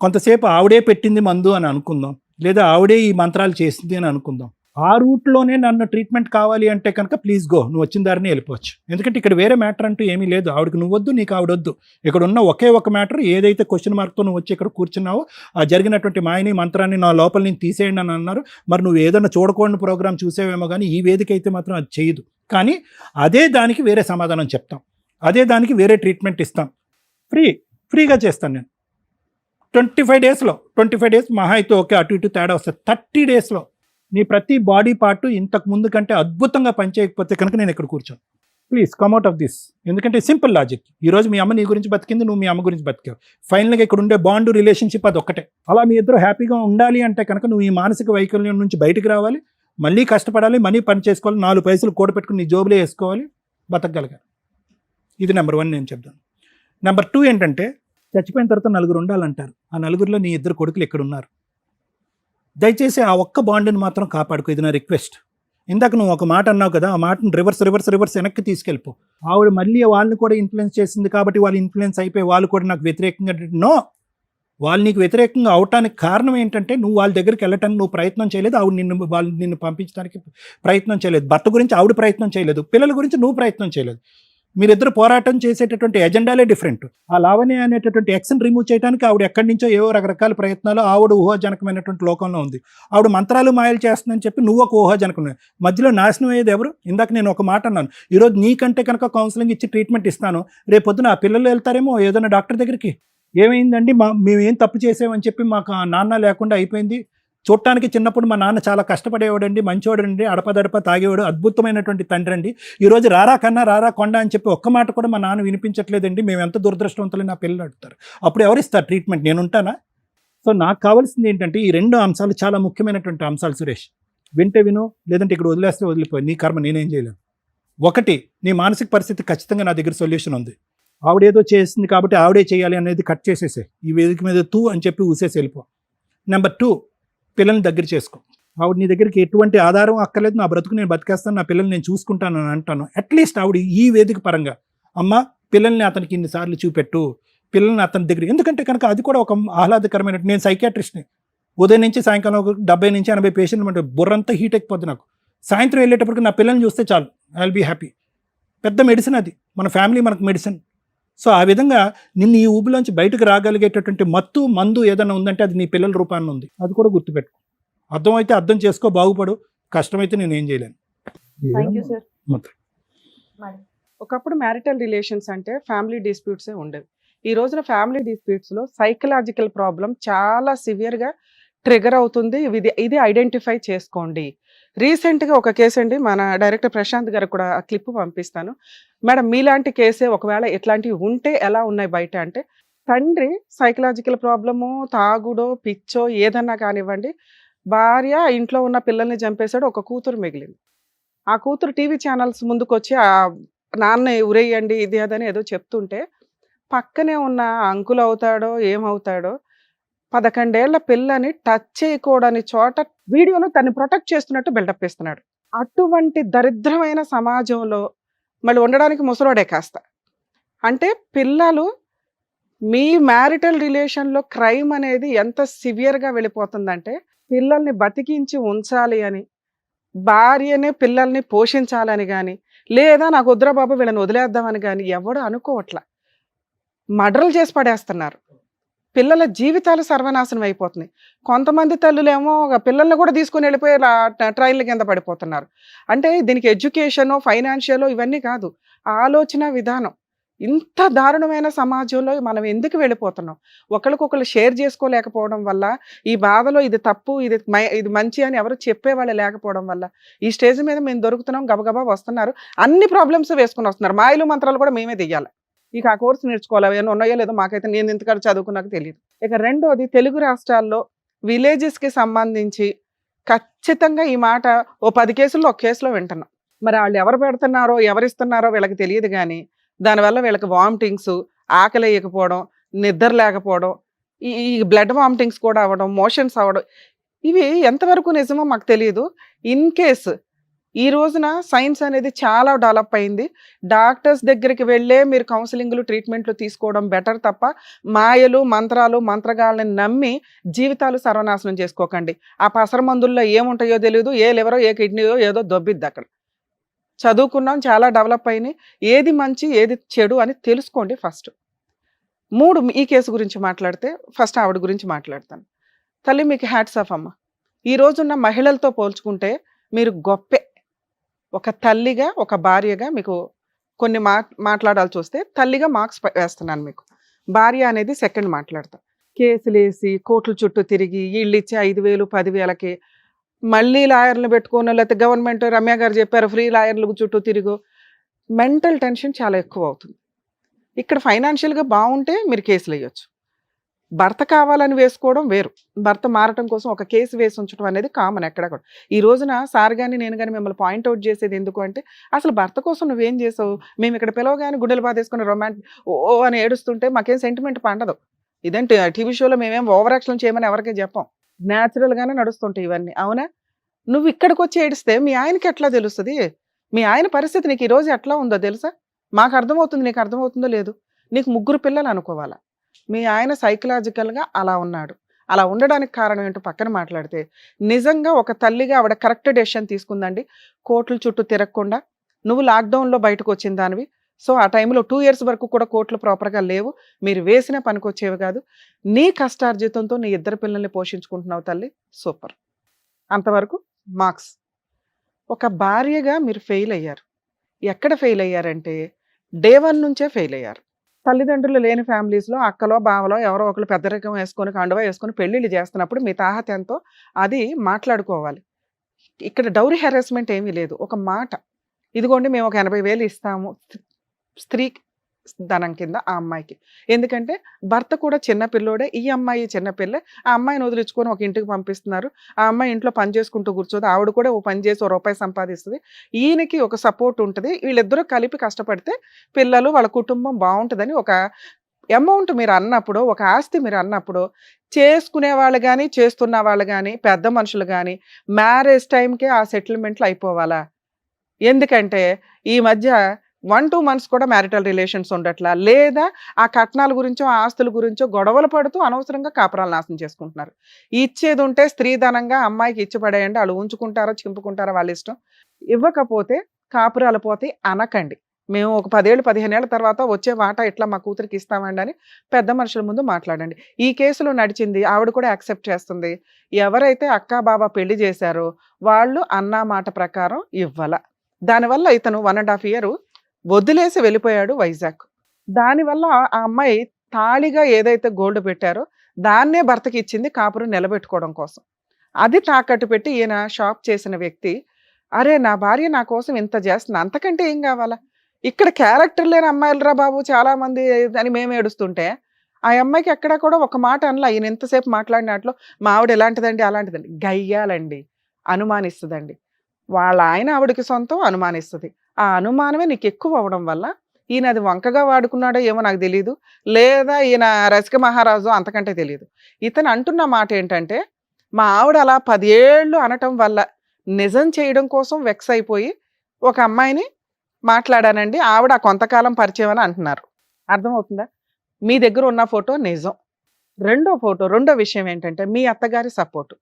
కొంతసేపు ఆవిడే పెట్టింది మందు అని అనుకుందాం, లేదా ఆవిడే ఈ మంత్రాలు చేసింది అని అనుకుందాం. ఆ రూట్లోనే నన్ను ట్రీట్మెంట్ కావాలి అంటే కనుక ప్లీజ్ గో, నువ్వు వచ్చిన దారిని వెళ్ళిపోవచ్చు. ఎందుకంటే ఇక్కడ వేరే మ్యాటర్ అంటూ ఏమీ లేదు. ఆవిడకి నువ్వు వద్దు, నీకు ఆవిడొద్దు. ఇక్కడ ఉన్న ఒకే ఒక మ్యాటర్, ఏదైతే క్వశ్చన్ మార్క్తో నువ్వు వచ్చి ఇక్కడ కూర్చున్నావో ఆ జరిగినటువంటి మాయని మంత్రాన్ని నా లోపల నుంచి తీసేయండి అని అన్నారు. మరి నువ్వు ఏదైనా చూడకూడని ప్రోగ్రామ్ చూసేవేమో కానీ ఈ వేదిక అయితే మాత్రం అది చేయదు. కానీ అదే దానికి వేరే సమాధానం చెప్తాం, అదే దానికి వేరే ట్రీట్మెంట్ ఇస్తాం. ఫ్రీగా చేస్తాను నేను. 25 డేస్ మహా అయితే ఓకే, అటు ఇటు తేడా వస్తుంది. 30 డేస్లో నీ ప్రతి బాడీ పార్ట్ ఇంతకు ముందు కంటే అద్భుతంగా పనిచేయకపోతే కనుక నేను ఇక్కడ కూర్చోను. Please come out of this. ఎందుకంటే సింపుల్ లాజిక్. ఈరోజు మీ అమ్మ నీ గురించి బతికింది, నువ్వు మీ అమ్మ గురించి బతికావు. ఫైనల్గా ఇక్కడ ఉండే బాండ్ రిలేషన్షిప్ అది ఒక్కటే. అలా మీ ఇద్దరు హ్యాపీగా ఉండాలి అంటే కనుక నువ్వు ఈ మానసిక వైకల్యం నుంచి బయటకు రావాలి, మళ్ళీ కష్టపడాలి, మనీ పని చేసుకోవాలి, 4 పైసలు కూడబెట్టుకుని నీ జోబులో వేసుకోవాలి, బతకగలగాలి. ఇది నెంబర్ 1 నేను చెప్తాను. నెంబర్ 2 ఏంటంటే చచ్చిపోయిన తర్వాత 4 ఉండాలంటారు. ఆ 4లో నీ 2 కొడుకులు ఇక్కడ ఉన్నారు. దయచేసి ఆ ఒక్క బాండ్ని మాత్రం కాపాడుకో. ఇది నా రిక్వెస్ట్. ఇందాక నువ్వు ఒక మాట అన్నావు కదా, ఆ మాటను రివర్స్ వెనక్కి తీసుకెళ్ళిపో. ఆవిడ మళ్ళీ వాళ్ళని కూడా ఇన్ఫ్లుయెన్స్ చేసింది కాబట్టి వాళ్ళు ఇన్ఫ్లుయెన్స్ అయిపోయి వాళ్ళు కూడా నాకు వ్యతిరేకంగా. నో, వాళ్ళు నీకు వ్యతిరేకంగా అవటానికి కారణం ఏంటంటే నువ్వు వాళ్ళ దగ్గరికి వెళ్ళటానికి నువ్వు ప్రయత్నం చేయలేదు, వాళ్ళు నిన్ను పంపించడానికి ప్రయత్నం చేయలేదు. భర్త గురించి ఆవిడ ప్రయత్నం చేయలేదు, పిల్లల గురించి నువ్వు ప్రయత్నం చేయలేదు. మీరిద్దరు పోరాటం చేసేటటువంటి ఎజెండాలే డిఫరెంట్. ఆ లావణ్య అనేటటువంటి ఎక్స్ని రిమూవ్ చేయడానికి ఆవిడ ఎక్కడి నుంచో ఏవో రకరకాల ప్రయత్నాలు, ఆవిడ ఊహాజనకమైనటువంటి లోకంలో ఉంది. ఆవిడ మంత్రాలు మాయలు చేస్తుందని చెప్పి నువ్వు ఒక ఊహాజనకం. మధ్యలో నాశనం అయ్యేది ఎవరు? ఇందాక నేను ఒక మాట అన్నాను, ఈరోజు నీకంటే కనుక కౌన్సిలింగ్ ఇచ్చి ట్రీట్మెంట్ ఇస్తాను, రేపు పొద్దున ఆ పిల్లలు వెళ్తారేమో ఏదైనా డాక్టర్ దగ్గరికి, ఏమైందండి మేము ఏం తప్పు చేసామని చెప్పి మాకు ఆ నాన్న లేకుండా అయిపోయింది. చూడటానికి చిన్నప్పుడు మా నాన్న చాలా కష్టపడేవాడండి, మంచివాడండి, అడపదడప తాగేవాడు, అద్భుతమైనటువంటి తండ్రి అండి. ఈరోజు రారా కన్నా రారా కొండ అని చెప్పి ఒక్క మాట కూడా మా నాన్న వినిపించట్లేదండి, మేము ఎంత దురదృష్టవంతులు నా పిల్లలు అడుగుతారు. అప్పుడు ఎవరిస్తారు ట్రీట్మెంట్? నేను ఉంటానా? సో నాకు కావాల్సింది ఏంటంటే ఈ 2 అంశాలు చాలా ముఖ్యమైనటువంటి అంశాలు సురేష్. వింటే విను, లేదంటే ఇక్కడ వదిలేస్తే వదిలిపోయి, నీ కర్మ, నేనేం చేయలేను. 1, నీ మానసిక పరిస్థితి ఖచ్చితంగా నా దగ్గర సొల్యూషన్ ఉంది. ఆవిడేదో చేసింది కాబట్టి ఆవిడే చేయాలి అనేది కట్ చేసేసే, ఈ వేదిక మీద తూ అని చెప్పి ఊసేసి వెళ్ళిపో. నెంబర్ 2, పిల్లల్ని దగ్గర చేసుకో. ఆవిడ నీ దగ్గరికి ఎటువంటి ఆధారం అక్కర్లేదు, నా బ్రతుకు నేను బతికేస్తాను, నా పిల్లల్ని నేను చూసుకుంటాను అని అంటాను. అట్లీస్ట్ ఆవిడ ఈ వేదిక పరంగా అమ్మ పిల్లల్ని అతనికి ఇన్నిసార్లు చూపెట్టు, పిల్లల్ని అతని దగ్గర. ఎందుకంటే కనుక అది కూడా ఒక ఆహ్లాదకరమైన. నేను సైకియాట్రిస్ట్ని, ఉదయం నుంచి సాయంకాలం ఒక 70 నుంచి 80 పేషెంట్లు అంటే బుర్రంతా హీట్ ఎక్కిపోద్ది నాకు. సాయంత్రం వెళ్ళేటప్పటికి నా పిల్లల్ని చూస్తే చాలు, ఐ విల్ బీ హ్యాపీ. పెద్ద మెడిసిన్ అది, మన ఫ్యామిలీ మనకు మెడిసిన్. సో ఆ విధంగా నిన్ను ఈ ఊబిలోంచి బయటకు రాగలిగేటటువంటి మందు ఏదైనా ఉందంటే అది నీ పిల్లల రూపాన్ని ఉంది. అది కూడా గుర్తుపెట్టుకో. అర్థమైతే అర్థం చేసుకో, బాగుపడు. కష్టమైతే నేను ఏం చేయలేను. ఒకప్పుడు మ్యారిటల్ రిలేషన్స్ అంటే ఫ్యామిలీ డిస్ప్యూట్సే ఉండేవి. ఈ రోజున ఫ్యామిలీ డిస్ప్యూట్స్లో సైకలాజికల్ ప్రాబ్లం చాలా సివియర్గా ట్రిగర్ అవుతుంది. ఇది ఐడెంటిఫై చేసుకోండి. రీసెంట్గా ఒక కేసు అండి, మన డైరెక్టర్ ప్రశాంత్ గారు కూడా ఆ క్లిప్ పంపిస్తాను. మేడం మీలాంటి కేసే ఒకవేళ ఇట్లాంటివి ఉంటే ఎలా ఉన్నాయి బయట అంటే, తండ్రి సైకలాజికల్ ప్రాబ్లము, తాగుడో పిచ్చో ఏదన్నా కానివ్వండి, భార్య ఇంట్లో ఉన్న పిల్లల్ని చంపేశాడు, ఒక కూతురు మిగిలింది. ఆ కూతురు టీవీ ఛానల్స్ ముందుకు వచ్చి ఆ నాన్న ఉరేయండి ఇది అదని ఏదో చెప్తుంటే, పక్కనే ఉన్న అంకుల్ అవుతాడో ఏమవుతాడో 11 ఏళ్ల పిల్లని టచ్ చేయకూడని చోట వీడియోలో తను ప్రొటెక్ట్ చేస్తున్నట్టు బిల్డప్ ఇస్తున్నాడు. అటువంటి దరిద్రమైన సమాజంలో మళ్ళీ ఉండడానికి ముసలోడే కాస్త. అంటే పిల్లలు మీ మ్యారిటల్ రిలేషన్లో క్రైమ్ అనేది ఎంత సివియర్గా వెళ్ళిపోతుందంటే, పిల్లల్ని బతికించి ఉంచాలి అని, భార్యనే పిల్లల్ని పోషించాలని కానీ, లేదా నాకు వద్దురా బాబు వీళ్ళని వదిలేద్దామని కానీ ఎవడు అనుకోవట్లా. మర్డర్లు చేసి పడేస్తున్నారు. పిల్లల జీవితాలు సర్వనాశనం అయిపోతున్నాయి. కొంతమంది తల్లులేమో పిల్లల్ని కూడా తీసుకుని వెళ్ళిపోయి ట్రైన్ల కింద పడిపోతున్నారు. అంటే దీనికి ఎడ్యుకేషను, ఫైనాన్షియల్ ఇవన్నీ కాదు, ఆలోచన విధానం. ఇంత దారుణమైన సమాజంలో మనం ఎందుకు వెళ్ళిపోతున్నాం? ఒకళ్ళకొకళ్ళు షేర్ చేసుకోలేకపోవడం వల్ల, ఈ బాధలో ఇది తప్పు, ఇది మంచి అని ఎవరు చెప్పేవాళ్ళు లేకపోవడం వల్ల, ఈ స్టేజ్ మీద మేము దొరుకుతున్నాం, గబగబా వస్తున్నారు. అన్ని ప్రాబ్లమ్స్ వేసుకొని వస్తున్నారు. మాయలు మంత్రాలు కూడా మేమే దియ్యాలి. ఇక ఆ కోర్స్ నేర్చుకోవాలి. అవి ఉన్నాయో లేదో మాకైతే, నేను ఇంతకాడ చదువుకున్నాక తెలియదు. ఇక రెండోది, తెలుగు రాష్ట్రాల్లో విలేజెస్కి సంబంధించి ఖచ్చితంగా ఈ మాట ఓ 10 కేసుల్లో ఒక కేసులో వింటున్నాం. మరి వాళ్ళు ఎవరు పెడుతున్నారో ఎవరిస్తున్నారో వీళ్ళకి తెలియదు, కానీ దానివల్ల వీళ్ళకి వామిటింగ్స్, ఆకలి వేయకపోవడం, నిద్ర లేకపోవడం, ఈ బ్లడ్ వామిటింగ్స్ కూడా అవ్వడం, మోషన్స్ అవ్వడం, ఇవి ఎంతవరకు నిజమో మాకు తెలియదు. ఇన్ కేస్ ఈ రోజున సైన్స్ అనేది చాలా డెవలప్ అయింది. డాక్టర్స్ దగ్గరికి వెళ్ళే మీరు కౌన్సిలింగ్లు, ట్రీట్మెంట్లు తీసుకోవడం బెటర్ తప్ప మాయలు, మంత్రాలు, మంత్రగాళ్ళని నమ్మి జీవితాలు సర్వనాశనం చేసుకోకండి. ఆ పసర మందుల్లో ఏముంటాయో తెలియదు, ఏ లివరో ఏ కిడ్నీయో ఏదో దొబ్బిద్ది అక్కడ. చదువుకున్నాం, చాలా డెవలప్ అయినాయి. ఏది మంచి ఏది చెడు అని తెలుసుకోండి ఫస్ట్. 3, ఈ కేసు గురించి మాట్లాడితే ఫస్ట్ ఆవిడ గురించి మాట్లాడతాను. తల్లి, మీకు హ్యాట్స్ ఆఫ్ అమ్మ. ఈ రోజున్న మహిళలతో పోల్చుకుంటే మీరు గొప్పే. ఒక తల్లిగా, ఒక భార్యగా మీకు కొన్ని మాట్లాడాల్సి వస్తే తల్లిగా మార్క్స్ వేస్తున్నాను మీకు. భార్య అనేది సెకండ్ మాట్లాడతా. కేసులేసి కోర్టుల చుట్టూ తిరిగి వీళ్ళు ఇచ్చే 5,000, 10,000కి మళ్ళీ లాయర్లు పెట్టుకోను, లేకపోతే గవర్నమెంట్ రమ్య గారు చెప్పారు ఫ్రీ లాయర్లకు చుట్టూ తిరుగు, మెంటల్ టెన్షన్ చాలా ఎక్కువ అవుతుంది. ఇక్కడ ఫైనాన్షియల్గా బాగుంటే మీరు కేసులు వేయొచ్చు. భర్త కావాలని వేసుకోవడం వేరు, భర్త మారటం కోసం ఒక కేసు వేసి ఉంచడం అనేది కామన్ ఎక్కడ కూడా. ఈ రోజున సార్ కానీ నేను కానీ మిమ్మల్ని పాయింట్అవుట్ చేసేది ఎందుకు అంటే, అసలు భర్త కోసం నువ్వేం చేసావు? మేము ఇక్కడ పిలవగానే గుడ్డలు బాధేసుకుని ఓ అని ఏడుస్తుంటే మాకేం సెంటిమెంట్ పండదు. ఇదేంటి టీవీ షోలో మేమేం ఓవర్ యాక్షన్ చేయమని ఎవరికీ చెప్పాం. న్యాచురల్గానే నడుస్తుంటాయి ఇవన్నీ, అవునా? నువ్వు ఇక్కడికి వచ్చి ఏడిస్తే మీ ఆయనకి ఎట్లా తెలుస్తుంది? మీ ఆయన పరిస్థితి నీకు ఈరోజు ఎట్లా ఉందో తెలుసా? మాకు అర్థమవుతుంది, నీకు అర్థమవుతుందో లేదు. నీకు 3 పిల్లలు అనుకోవాలా, మీ ఆయన సైకలాజికల్గా అలా ఉన్నాడు. అలా ఉండడానికి కారణం ఏంటో పక్కన మాట్లాడితే, నిజంగా ఒక తల్లిగా ఆవిడ కరెక్ట్ డెసిషన్ తీసుకుందండి. కోర్టుల చుట్టూ తిరగకుండా, నువ్వు లాక్డౌన్లో బయటకు వచ్చిన దానివి. సో ఆ టైంలో 2 ఇయర్స్ వరకు కూడా కోర్టులు ప్రాపర్గా లేవు, మీరు వేసిన పనికి వచ్చేవి కాదు. నీ కష్టార్జితంతో నీ 2 పిల్లల్ని పోషించుకుంటున్నావు తల్లి, సూపర్. అంతవరకు మార్క్స్. ఒక భార్యగా మీరు ఫెయిల్ అయ్యారు. ఎక్కడ ఫెయిల్ అయ్యారంటే డే 1 నుంచే ఫెయిల్ అయ్యారు. తల్లిదండ్రులు లేని ఫ్యామిలీస్లో అక్కలో బావలో ఎవరో ఒకరు పెద్దరికం వేసుకొని కండువా వేసుకొని పెళ్ళిళ్ళు చేస్తున్నప్పుడు మీ తాహత ఎంతో అది మాట్లాడుకోవాలి. ఇక్కడ డౌరీ హెరాస్మెంట్ ఏమీ లేదు. ఒక మాట, ఇదిగోండి మేము ఒక 80,000 ఇస్తాము స్త్రీ ధనం కింద ఆ అమ్మాయికి. ఎందుకంటే భర్త కూడా చిన్నపిల్లోడే, ఈ అమ్మాయి చిన్నపిల్లే. ఆ అమ్మాయిని వదిలించుకొని ఒక ఇంటికి పంపిస్తున్నారు. ఆ అమ్మాయి ఇంట్లో పని చేసుకుంటూ కూర్చోదు, ఆవిడ కూడా ఓ పని చేసి ₹1 సంపాదిస్తుంది. ఈయనకి ఒక సపోర్ట్ ఉంటుంది. వీళ్ళిద్దరూ కలిపి కష్టపడితే పిల్లలు వాళ్ళ కుటుంబం బాగుంటుందని ఒక అమౌంట్ మీరు అన్నప్పుడు, ఒక ఆస్తి మీరు అన్నప్పుడు, చేసుకునే వాళ్ళు కానీ చేస్తున్న వాళ్ళు కానీ పెద్ద మనుషులు కానీ మ్యారేజ్ టైంకే ఆ సెటిల్మెంట్లు అయిపోవాలా? ఎందుకంటే ఈ మధ్య 1-2 months కూడా మ్యారిటల్ రిలేషన్స్ ఉండట్లా, లేదా ఆ కట్నాల గురించో ఆ ఆస్తుల గురించో గొడవలు పడుతూ అనవసరంగా కాపురాలు నాశనం చేసుకుంటున్నారు. ఇచ్చేది ఉంటే స్త్రీధనంగా అమ్మాయికి ఇచ్చి పడేయండి, వాళ్ళు ఉంచుకుంటారో చింపుకుంటారో వాళ్ళ ఇష్టం. ఇవ్వకపోతే కాపురాలు పోతే అనకండి, మేము ఒక 10 ఏళ్ళు 15 ఏళ్ల తర్వాత వచ్చే వాటా ఇట్లా మా కూతురికి ఇస్తామండి అని పెద్ద మనుషుల ముందు మాట్లాడండి. ఈ కేసులో నడిచింది, ఆవిడ కూడా యాక్సెప్ట్ చేస్తుంది. ఎవరైతే అక్కా బాబా పెళ్లి చేశారో వాళ్ళు అన్నా మాట ప్రకారం ఇవ్వాల. దానివల్ల ఇతను 1.5 year వదిలేసి వెళ్ళిపోయాడు వైజాగ్. దానివల్ల ఆ అమ్మాయి తాళిగా ఏదైతే గోల్డ్ పెట్టారో దాన్నే భర్తకి ఇచ్చింది కాపురం నిలబెట్టుకోవడం కోసం. అది తాకట్టు పెట్టి ఈయన షాప్ చేసిన వ్యక్తి, అరే నా భార్య నా కోసం ఇంత చేస్తుంది, అంతకంటే ఏం కావాలా? ఇక్కడ క్యారెక్టర్ లేని అమ్మాయిలరా బాబు చాలా మంది అని మేము ఏడుస్తుంటే, ఆ అమ్మాయికి ఎక్కడా కూడా ఒక మాట అనలా. ఈయన ఎంతసేపు మాట్లాడినట్లు మా ఆవిడ ఎలాంటిదండి అలాంటిదండి, గయ్యాలండి, అనుమానిస్తుందండి. వాళ్ళ ఆయన ఆవిడకి సొంతం, అనుమానిస్తుంది. ఆ అనుమానమే నీకు ఎక్కువ అవడం వల్ల ఈయన అది వంకగా వాడుకున్నాడో ఏమో నాకు తెలియదు, లేదా ఈయన రసిక మహారాజు అంతకంటే తెలియదు. ఇతను అంటున్న మాట ఏంటంటే, మా ఆవిడ అలా 10 ఏళ్ళు అనటం వల్ల నిజం చేయడం కోసం వెక్స్ అయిపోయి ఒక అమ్మాయిని మాట్లాడానండి, ఆవిడ కొంతకాలం పరిచయం అని అంటున్నారు. అర్థమవుతుందా? మీ దగ్గర ఉన్న ఫోటో నిజం. రెండో విషయం ఏంటంటే మీ అత్తగారి సపోర్టు.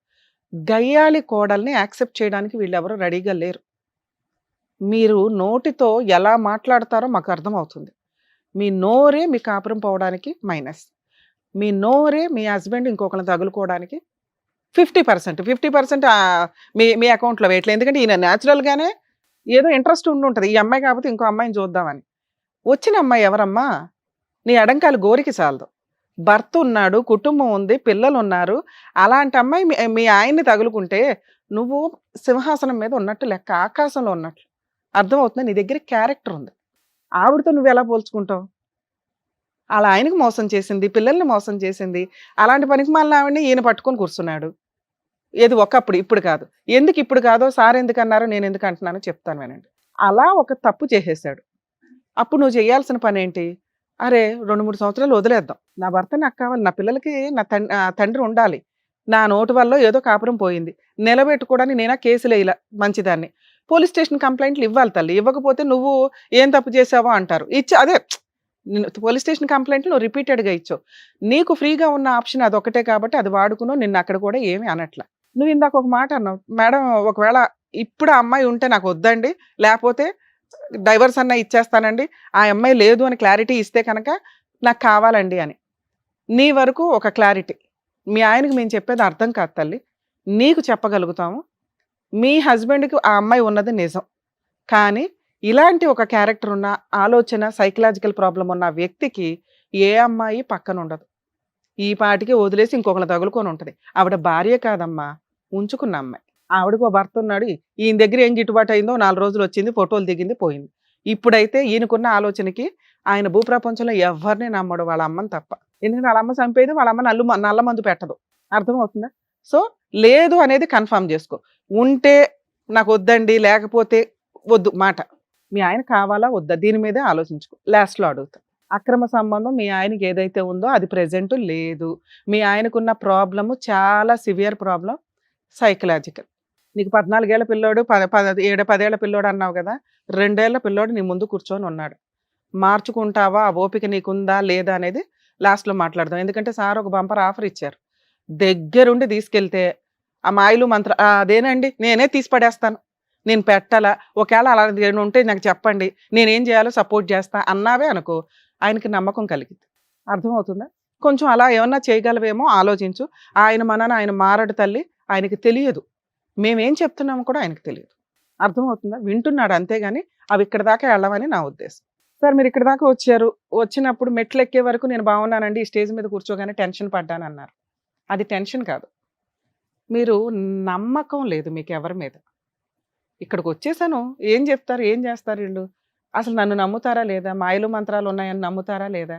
గయ్యాళి కోడల్ని యాక్సెప్ట్ చేయడానికి వీళ్ళెవరూ రెడీగా లేరు. మీరు నోటితో ఎలా మాట్లాడతారో మాకు అర్థమవుతుంది. మీ నోరే మీ కాపురం పోవడానికి మైనస్, మీ నోరే మీ హస్బెండ్ ఇంకొకరిని తగులుకోవడానికి 50% మీ అకౌంట్లో వేయట్లేదు. ఎందుకంటే ఈయన న్యాచురల్గానే ఏదో ఇంట్రెస్ట్ ఉంటుంది, ఈ అమ్మాయి కాకపోతే ఇంకో అమ్మాయిని చూద్దామని. వచ్చిన అమ్మాయి ఎవరమ్మా? నీ ఎడంకాలు గోరికి చాలదు. భర్త ఉన్నాడు, కుటుంబం ఉంది, పిల్లలు ఉన్నారు. అలాంటి అమ్మాయి మీ ఆయన్ని తగులుకుంటే నువ్వు సింహాసనం మీద ఉన్నట్టు లెక్క, ఆకాశంలో ఉన్నట్లు. అర్థమవుతుందా? నీ దగ్గర క్యారెక్టర్ ఉంది. ఆవిడతో నువ్వు ఎలా పోల్చుకుంటావు? అలా ఆయనకు మోసం చేసింది, పిల్లల్ని మోసం చేసింది. అలాంటి పనికి మళ్ళీ ఆవిడని ఈయన పట్టుకొని కూర్చున్నాడు. ఏది ఒకప్పుడు, ఇప్పుడు కాదు. ఎందుకు ఇప్పుడు కాదో సార్ ఎందుకు అన్నారో నేను ఎందుకు అంటున్నానో చెప్తాను వినండి. అలా ఒక తప్పు చేసేసాడు. అప్పుడు నువ్వు చేయాల్సిన పని ఏంటి? అరే 2-3 సంవత్సరాలు వదిలేద్దాం. నా భర్త నాకు కావాలి, నా పిల్లలకి నా తండ్రి ఉండాలి. నా నోటి వల్ల ఏదో కాపురం పోయింది, నిలబెట్టుకోవడానికి నేనా కేసులు వేయలా, మంచిదాన్ని. పోలీస్ స్టేషన్ కంప్లైంట్లు ఇవ్వాలి తల్లి. ఇవ్వకపోతే నువ్వు ఏం తప్పు చేసావో అంటారు. అదే పోలీస్ స్టేషన్ కంప్లైంట్లు నువ్వు రిపీటెడ్గా ఇచ్చావు. నీకు ఫ్రీగా ఉన్న ఆప్షన్ అదొకటే కాబట్టి అది వాడుకున్నావు. నిన్ను అక్కడ కూడా ఏమీ అనట్లా. నువ్వు ఇందాక ఒక మాట అన్నావు, మేడం ఒకవేళ ఇప్పుడు ఆ అమ్మాయి ఉంటే నాకు వద్దండి, లేకపోతే డైవర్స్ అన్నా ఇచ్చేస్తానండి, ఆ అమ్మాయి లేదు అని క్లారిటీ ఇస్తే కనుక నాకు కావాలండి అని. నీ వరకు ఒక క్లారిటీ. మీ ఆయనకి మేము చెప్పేది అర్థం కాదు తల్లి. నీకు చెప్పగలుగుతాము, మీ హస్బెండ్కి ఆ అమ్మాయి ఉన్నది నిజం. కానీ ఇలాంటి ఒక క్యారెక్టర్ ఉన్న, ఆలోచన, సైకలాజికల్ ప్రాబ్లం ఉన్న వ్యక్తికి ఏ అమ్మాయి పక్కన ఉండదు. ఈ పాటికి వదిలేసి ఇంకొకరు తగులుకొని ఉంటుంది. ఆవిడ భార్య కాదమ్మా, ఉంచుకున్న అమ్మాయి. ఆవిడకు భర్త ఉన్నాడు, ఈయన దగ్గర ఏం గిట్టుబాటు అయిందో 4 రోజులు వచ్చింది, ఫోటోలు దిగింది, పోయింది. ఇప్పుడైతే ఈయనకున్న ఆలోచనకి ఆయన భూప్రపంచంలో ఎవరిని నమ్మడు, వాళ్ళ అమ్మని తప్ప. ఎందుకంటే వాళ్ళ అమ్మ చంపేది, వాళ్ళ అమ్మ నల్ల మందు పెట్టదు. అర్థమవుతుందా? సో లేదు అనేది కన్ఫర్మ్ చేసుకో. ఉంటే నాకు వద్దండి, లేకపోతే వద్దు మాట. మీ ఆయన కావాలా వద్దా దీని మీదే ఆలోచించుకో. లాస్ట్లో అడుగుతా. అక్రమ సంబంధం మీ ఆయనకి ఏదైతే ఉందో అది ప్రెజెంట్ లేదు. మీ ఆయనకున్న ప్రాబ్లము చాలా సివియర్ ప్రాబ్లం, సైకలాజికల్. నీకు 14 ఏళ్ల పిల్లోడు, 7-10 ఏళ్ల పిల్లోడు అన్నావు కదా. 2 ఏళ్ల పిల్లోడు నీ ముందు కూర్చొని ఉన్నాడు. మార్చుకుంటావా, ఆ ఓపిక నీకుందా లేదా అనేది లాస్ట్లో మాట్లాడదాం. ఎందుకంటే సార్ ఒక బంపర్ ఆఫర్ ఇచ్చారు. దగ్గరుండి తీసుకెళ్తే ఆ మాయలు మంత్ర అదేనండి నేనే తీసి పడేస్తాను, నేను పెట్టాలా, ఒకవేళ అలా ఉంటే నాకు చెప్పండి, నేనేం చేయాలో సపోర్ట్ చేస్తా అన్నావే అనుకో, ఆయనకి నమ్మకం కలిగింది. అర్థమవుతుందా? కొంచెం అలా ఏమన్నా చేయగలవేమో ఆలోచించు. ఆయన మనన ఆయన మారడు తల్లి, ఆయనకి తెలియదు. మేమేం చెప్తున్నామో కూడా ఆయనకు తెలియదు. అర్థమవుతుందా? వింటున్నాడు అంతేగాని అవి ఇక్కడ దాకా వెళ్ళమని నా ఉద్దేశం. సార్ మీరు ఇక్కడ దాకా వచ్చారు, వచ్చినప్పుడు మెట్లు ఎక్కే వరకు నేను బాగున్నానండి, ఈ స్టేజ్ మీద కూర్చోగానే టెన్షన్ పడ్డాను అన్నారు. అది టెన్షన్ కాదు, మీరు నమ్మకం లేదు మీకు ఎవరి మీద. ఇక్కడికి వచ్చేసాను, ఏం చెప్తారు, ఏం చేస్తారు వీళ్ళు, అసలు నన్ను నమ్ముతారా లేదా, మాయలు మంత్రాలు ఉన్నాయని నమ్ముతారా లేదా?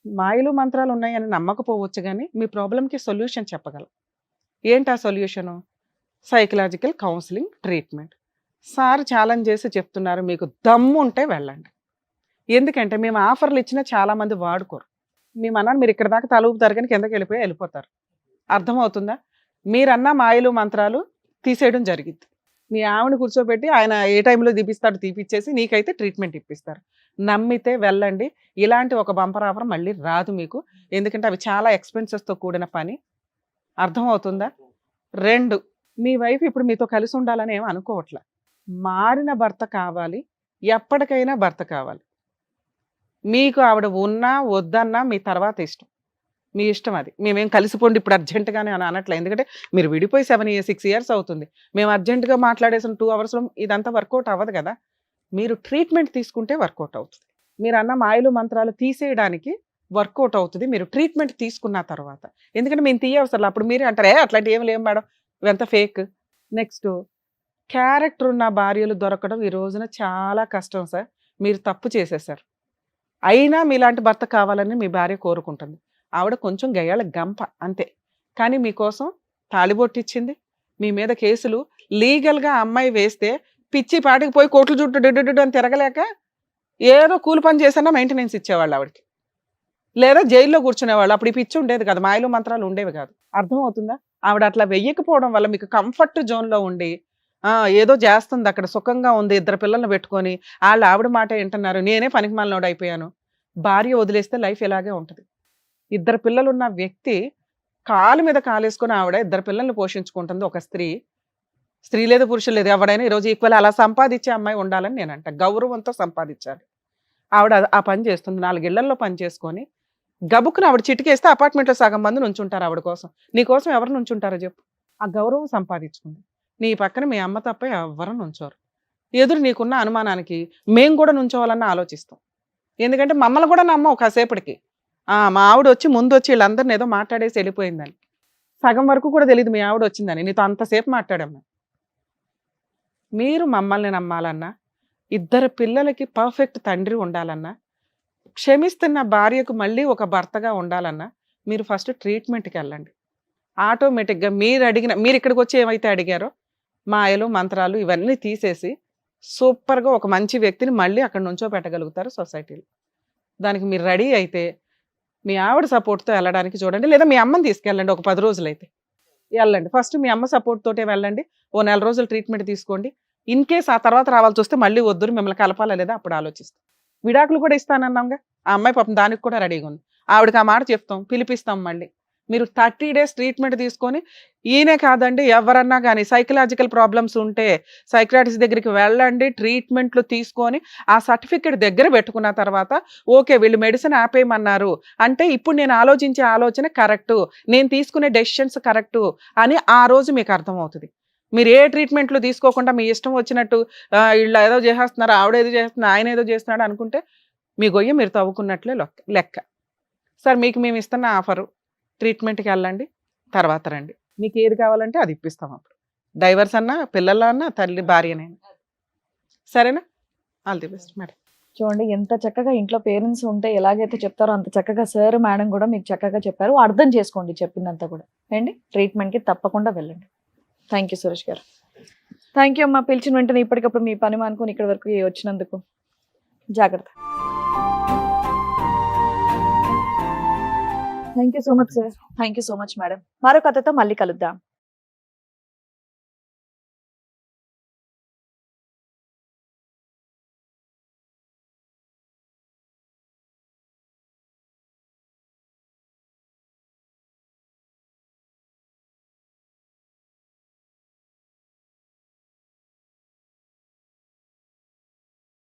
మాయలు మంత్రాలు ఉన్నాయని నమ్మకపోవచ్చు, కానీ మీ ప్రాబ్లంకి సొల్యూషన్ చెప్పగలం. ఏంటి ఆ solution? Psychological counselling treatment. Sir challenge చేసి చెప్తున్నారు, మీకు దమ్ము ఉంటే వెళ్ళండి. ఎందుకంటే మేము ఆఫర్లు ఇచ్చినా చాలామంది వాడుకోరు. మేము అన్నాను మీరు ఇక్కడ దాకా తలుపుతారు కానీ కిందకి వెళ్ళిపోతారు. అర్థమవుతుందా? మీరన్నా మాయలు మంత్రాలు తీసేయడం జరిగింది. మీ ఆవిడ కూర్చోబెట్టి ఆయన ఏ టైంలో తీపిస్తాడు తీపిచ్చేసి నీకైతే ట్రీట్మెంట్ ఇప్పిస్తారు. నమ్మితే వెళ్ళండి. ఇలాంటి ఒక బంపర్ ఆఫర్ మళ్ళీ రాదు మీకు, ఎందుకంటే అవి చాలా ఎక్స్పెన్సెస్తో కూడిన పని. అర్థమవుతుందా? 2, మీ వైఫ్ ఇప్పుడు మీతో కలిసి ఉండాలని ఏమీ అనుకోవట్లే. మారిన భర్త కావాలి, ఎప్పటికైనా భర్త కావాలి. మీకు ఆవిడ ఉన్నా వద్దన్నా మీ తర్వాత ఇష్టం, మీ ఇష్టం. అది మేమేం కలిసిపోండి ఇప్పుడు అర్జెంటుగానే అని అనట్లే. ఎందుకంటే మీరు విడిపోయి 6 years అవుతుంది. మేము అర్జెంటుగా మాట్లాడేసిన 2 hours ఇదంతా వర్కౌట్ అవ్వదు కదా. మీరు ట్రీట్మెంట్ తీసుకుంటే వర్కౌట్ అవుతుంది. మీరు అన్న మాయలు మంత్రాలు తీసేయడానికి వర్కౌట్ అవుతుంది మీరు ట్రీట్మెంట్ తీసుకున్న తర్వాత. ఎందుకంటే మేము తీయవసరం, అప్పుడు మీరే అంటారు అట్లాంటి ఏమి లేవు మేడం, ఇవంతా ఫేక్. నెక్స్ట్, క్యారెక్టర్ ఉన్న భార్యలు దొరకడం ఈ రోజున చాలా కష్టం సార్. మీరు తప్పు చేసేసారు. అయినా మీలాంటి భర్త కావాలని మీ భార్య కోరుకుంటుంది. ఆవిడ కొంచెం గయ్యాళ గంప అంతే, కానీ మీకోసం తాళిబొట్టిచ్చింది. మీ మీద కేసులు లీగల్గా అమ్మాయి వేస్తే పిచ్చి పాటికి పోయి కోట్లు చుట్టూ డిడ్డు అని తిరగలేక ఏదో కూలి పని చేసినా మెయింటెనెన్స్ ఇచ్చేవాళ్ళు ఆవిడకి, లేదా జైల్లో కూర్చునేవాళ్ళు. అప్పుడు ఈ పిచ్చి ఉండేది కదా, మాయలు మంత్రాలు ఉండేవి కాదు. అర్థమవుతుందా? ఆవిడ అట్లా వెయ్యకపోవడం వల్ల మీకు కంఫర్ట్ జోన్లో ఉండి ఏదో చేస్తుంది అక్కడ, సుఖంగా ఉంది, 2 పిల్లల్ని పెట్టుకొని ఆవిడ మాట వింటున్నారు, నేనే పనికిమాలినోడు అయిపోయాను. భార్య వదిలేస్తే లైఫ్ ఇలాగే ఉంటుంది. 2 పిల్లలు ఉన్న వ్యక్తి కాలు మీద కాలేసుకొని ఆవిడ 2 పిల్లల్ని పోషించుకుంటుంది. ఒక స్త్రీ లేదు పురుషులు లేదు, ఎవడైనా ఈరోజు ఈక్వల్ అలా సంపాదించే అమ్మాయి ఉండాలని నేనంట. గౌరవంతో సంపాదించాలి. ఆవిడ ఆ పని చేస్తుంది. 4 ఇళ్లలో పని చేసుకొని గబుక్కున ఆవిడ చిటికేస్తే అపార్ట్మెంట్లో సగం మంది నుంచుంటారు ఆవిడ కోసం. నీ కోసం ఎవరు నుంచుంటారో చెప్పు. ఆ గౌరవం సంపాదించుకుంది. నీ పక్కన మీ అమ్మ తప్ప ఎవరు నుంచోరు. ఎదురు నీకున్న అనుమానానికి మేము కూడా నుంచోవాలన్న ఆలోచిస్తాం. ఎందుకంటే మమ్మల్ని కూడా నమ్మవు కాసేపటికి. మా ఆవిడ వచ్చి ముందు వచ్చి వీళ్ళందరిని ఏదో మాట్లాడేసి వెళ్ళిపోయిందని. సగం వరకు కూడా తెలియదు మీ ఆవిడ వచ్చిందని. నీతో అంతసేపు మాట్లాడమ్మా. మీరు మమ్మల్ని నమ్మాలన్నా, ఇద్దరు పిల్లలకి పర్ఫెక్ట్ తండ్రి ఉండాలన్నా, క్షమిస్తున్న భార్యకు మళ్ళీ ఒక భర్తగా ఉండాలన్నా మీరు ఫస్ట్ ట్రీట్మెంట్కి వెళ్ళండి. ఆటోమేటిక్గా మీరు ఇక్కడికి వచ్చి ఏమైతే అడిగారో మాయలు మంత్రాలు ఇవన్నీ తీసేసి సూపర్గా ఒక మంచి వ్యక్తిని మళ్ళీ అక్కడ నుంచో పెట్టగలుగుతారు సొసైటీలో. దానికి మీరు రెడీ అయితే మీ ఆవిడ సపోర్ట్తో వెళ్ళడానికి చూడండి, లేదా మీ అమ్మని తీసుకెళ్ళండి. ఒక 10 రోజులు అయితే వెళ్ళండి. ఫస్ట్ మీ అమ్మ సపోర్ట్ తోటే వెళ్ళండి. ఓ 4 రోజులు ట్రీట్మెంట్ తీసుకోండి. ఇన్ కేస్ ఆ తర్వాత రావాల్సి వస్తే మళ్ళీ వద్దురు, మిమ్మల్ని కలపాలా లేదా అప్పుడు ఆలోచిస్తాం. విడాకులు కూడా ఇస్తానన్నాంగా, ఆ అమ్మాయి పాపం దానికి కూడా రెడీగా ఉంది. ఆవిడకి ఆ మాట చెప్తాం, పిలిపిస్తాం. మళ్ళీ మీరు 30 days ట్రీట్మెంట్ తీసుకొని, ఈయనే కాదండి ఎవరన్నా కానీ సైకలాజికల్ ప్రాబ్లమ్స్ ఉంటే సైక్రాటిస్ట్ దగ్గరికి వెళ్ళండి, ట్రీట్మెంట్లు తీసుకొని ఆ సర్టిఫికెట్ దగ్గర పెట్టుకున్న తర్వాత ఓకే వీళ్ళు మెడిసిన్ ఆపేయమన్నారు అంటే ఇప్పుడు నేను ఆలోచించే ఆలోచన కరెక్టు, నేను తీసుకునే డెసిషన్స్ కరెక్టు అని ఆ రోజు మీకు అర్థమవుతుంది. మీరు ఏ ట్రీట్మెంట్లు తీసుకోకుండా మీ ఇష్టం వచ్చినట్టు వీళ్ళు ఏదో చేసేస్తున్నారు, ఆవిడ ఏదో చేస్తున్నారు, ఆయన ఏదో చేస్తున్నాడు అనుకుంటే మీ గొయ్య మీరు తవ్వుకున్నట్లే లెక్క. సార్ మీకు మేము ఇస్తున్న ఆఫరు, ట్రీట్మెంట్కి వెళ్ళండి, తర్వాత రండి. మీకు ఏది కావాలంటే అది ఇప్పిస్తాం. అప్పుడు డైవర్స్ అన్నా, పిల్లల అన్నా, తల్లి భార్యనైనా. సరేనా? All the best madam. చూడండి ఎంత చక్కగా ఇంట్లో పేరెంట్స్ ఉంటే ఎలాగైతే చెప్తారో అంత చక్కగా సార్ మేడం కూడా మీకు చక్కగా చెప్పారు. అర్థం చేసుకోండి చెప్పిందంతా కూడా అండి. ట్రీట్మెంట్కి తప్పకుండా వెళ్ళండి. థ్యాంక్ యూ సురేష్ గారు. థ్యాంక్ యూ అమ్మా. పిలిచిన వెంటనే ఇప్పటికప్పుడు మీ పని మానుకొని ఇక్కడి వరకు వచ్చినందుకు. జాగ్రత్త. Thank you so much sir. Thank you so much madam. మరో కథతో మళ్ళీ కలుద్దాం.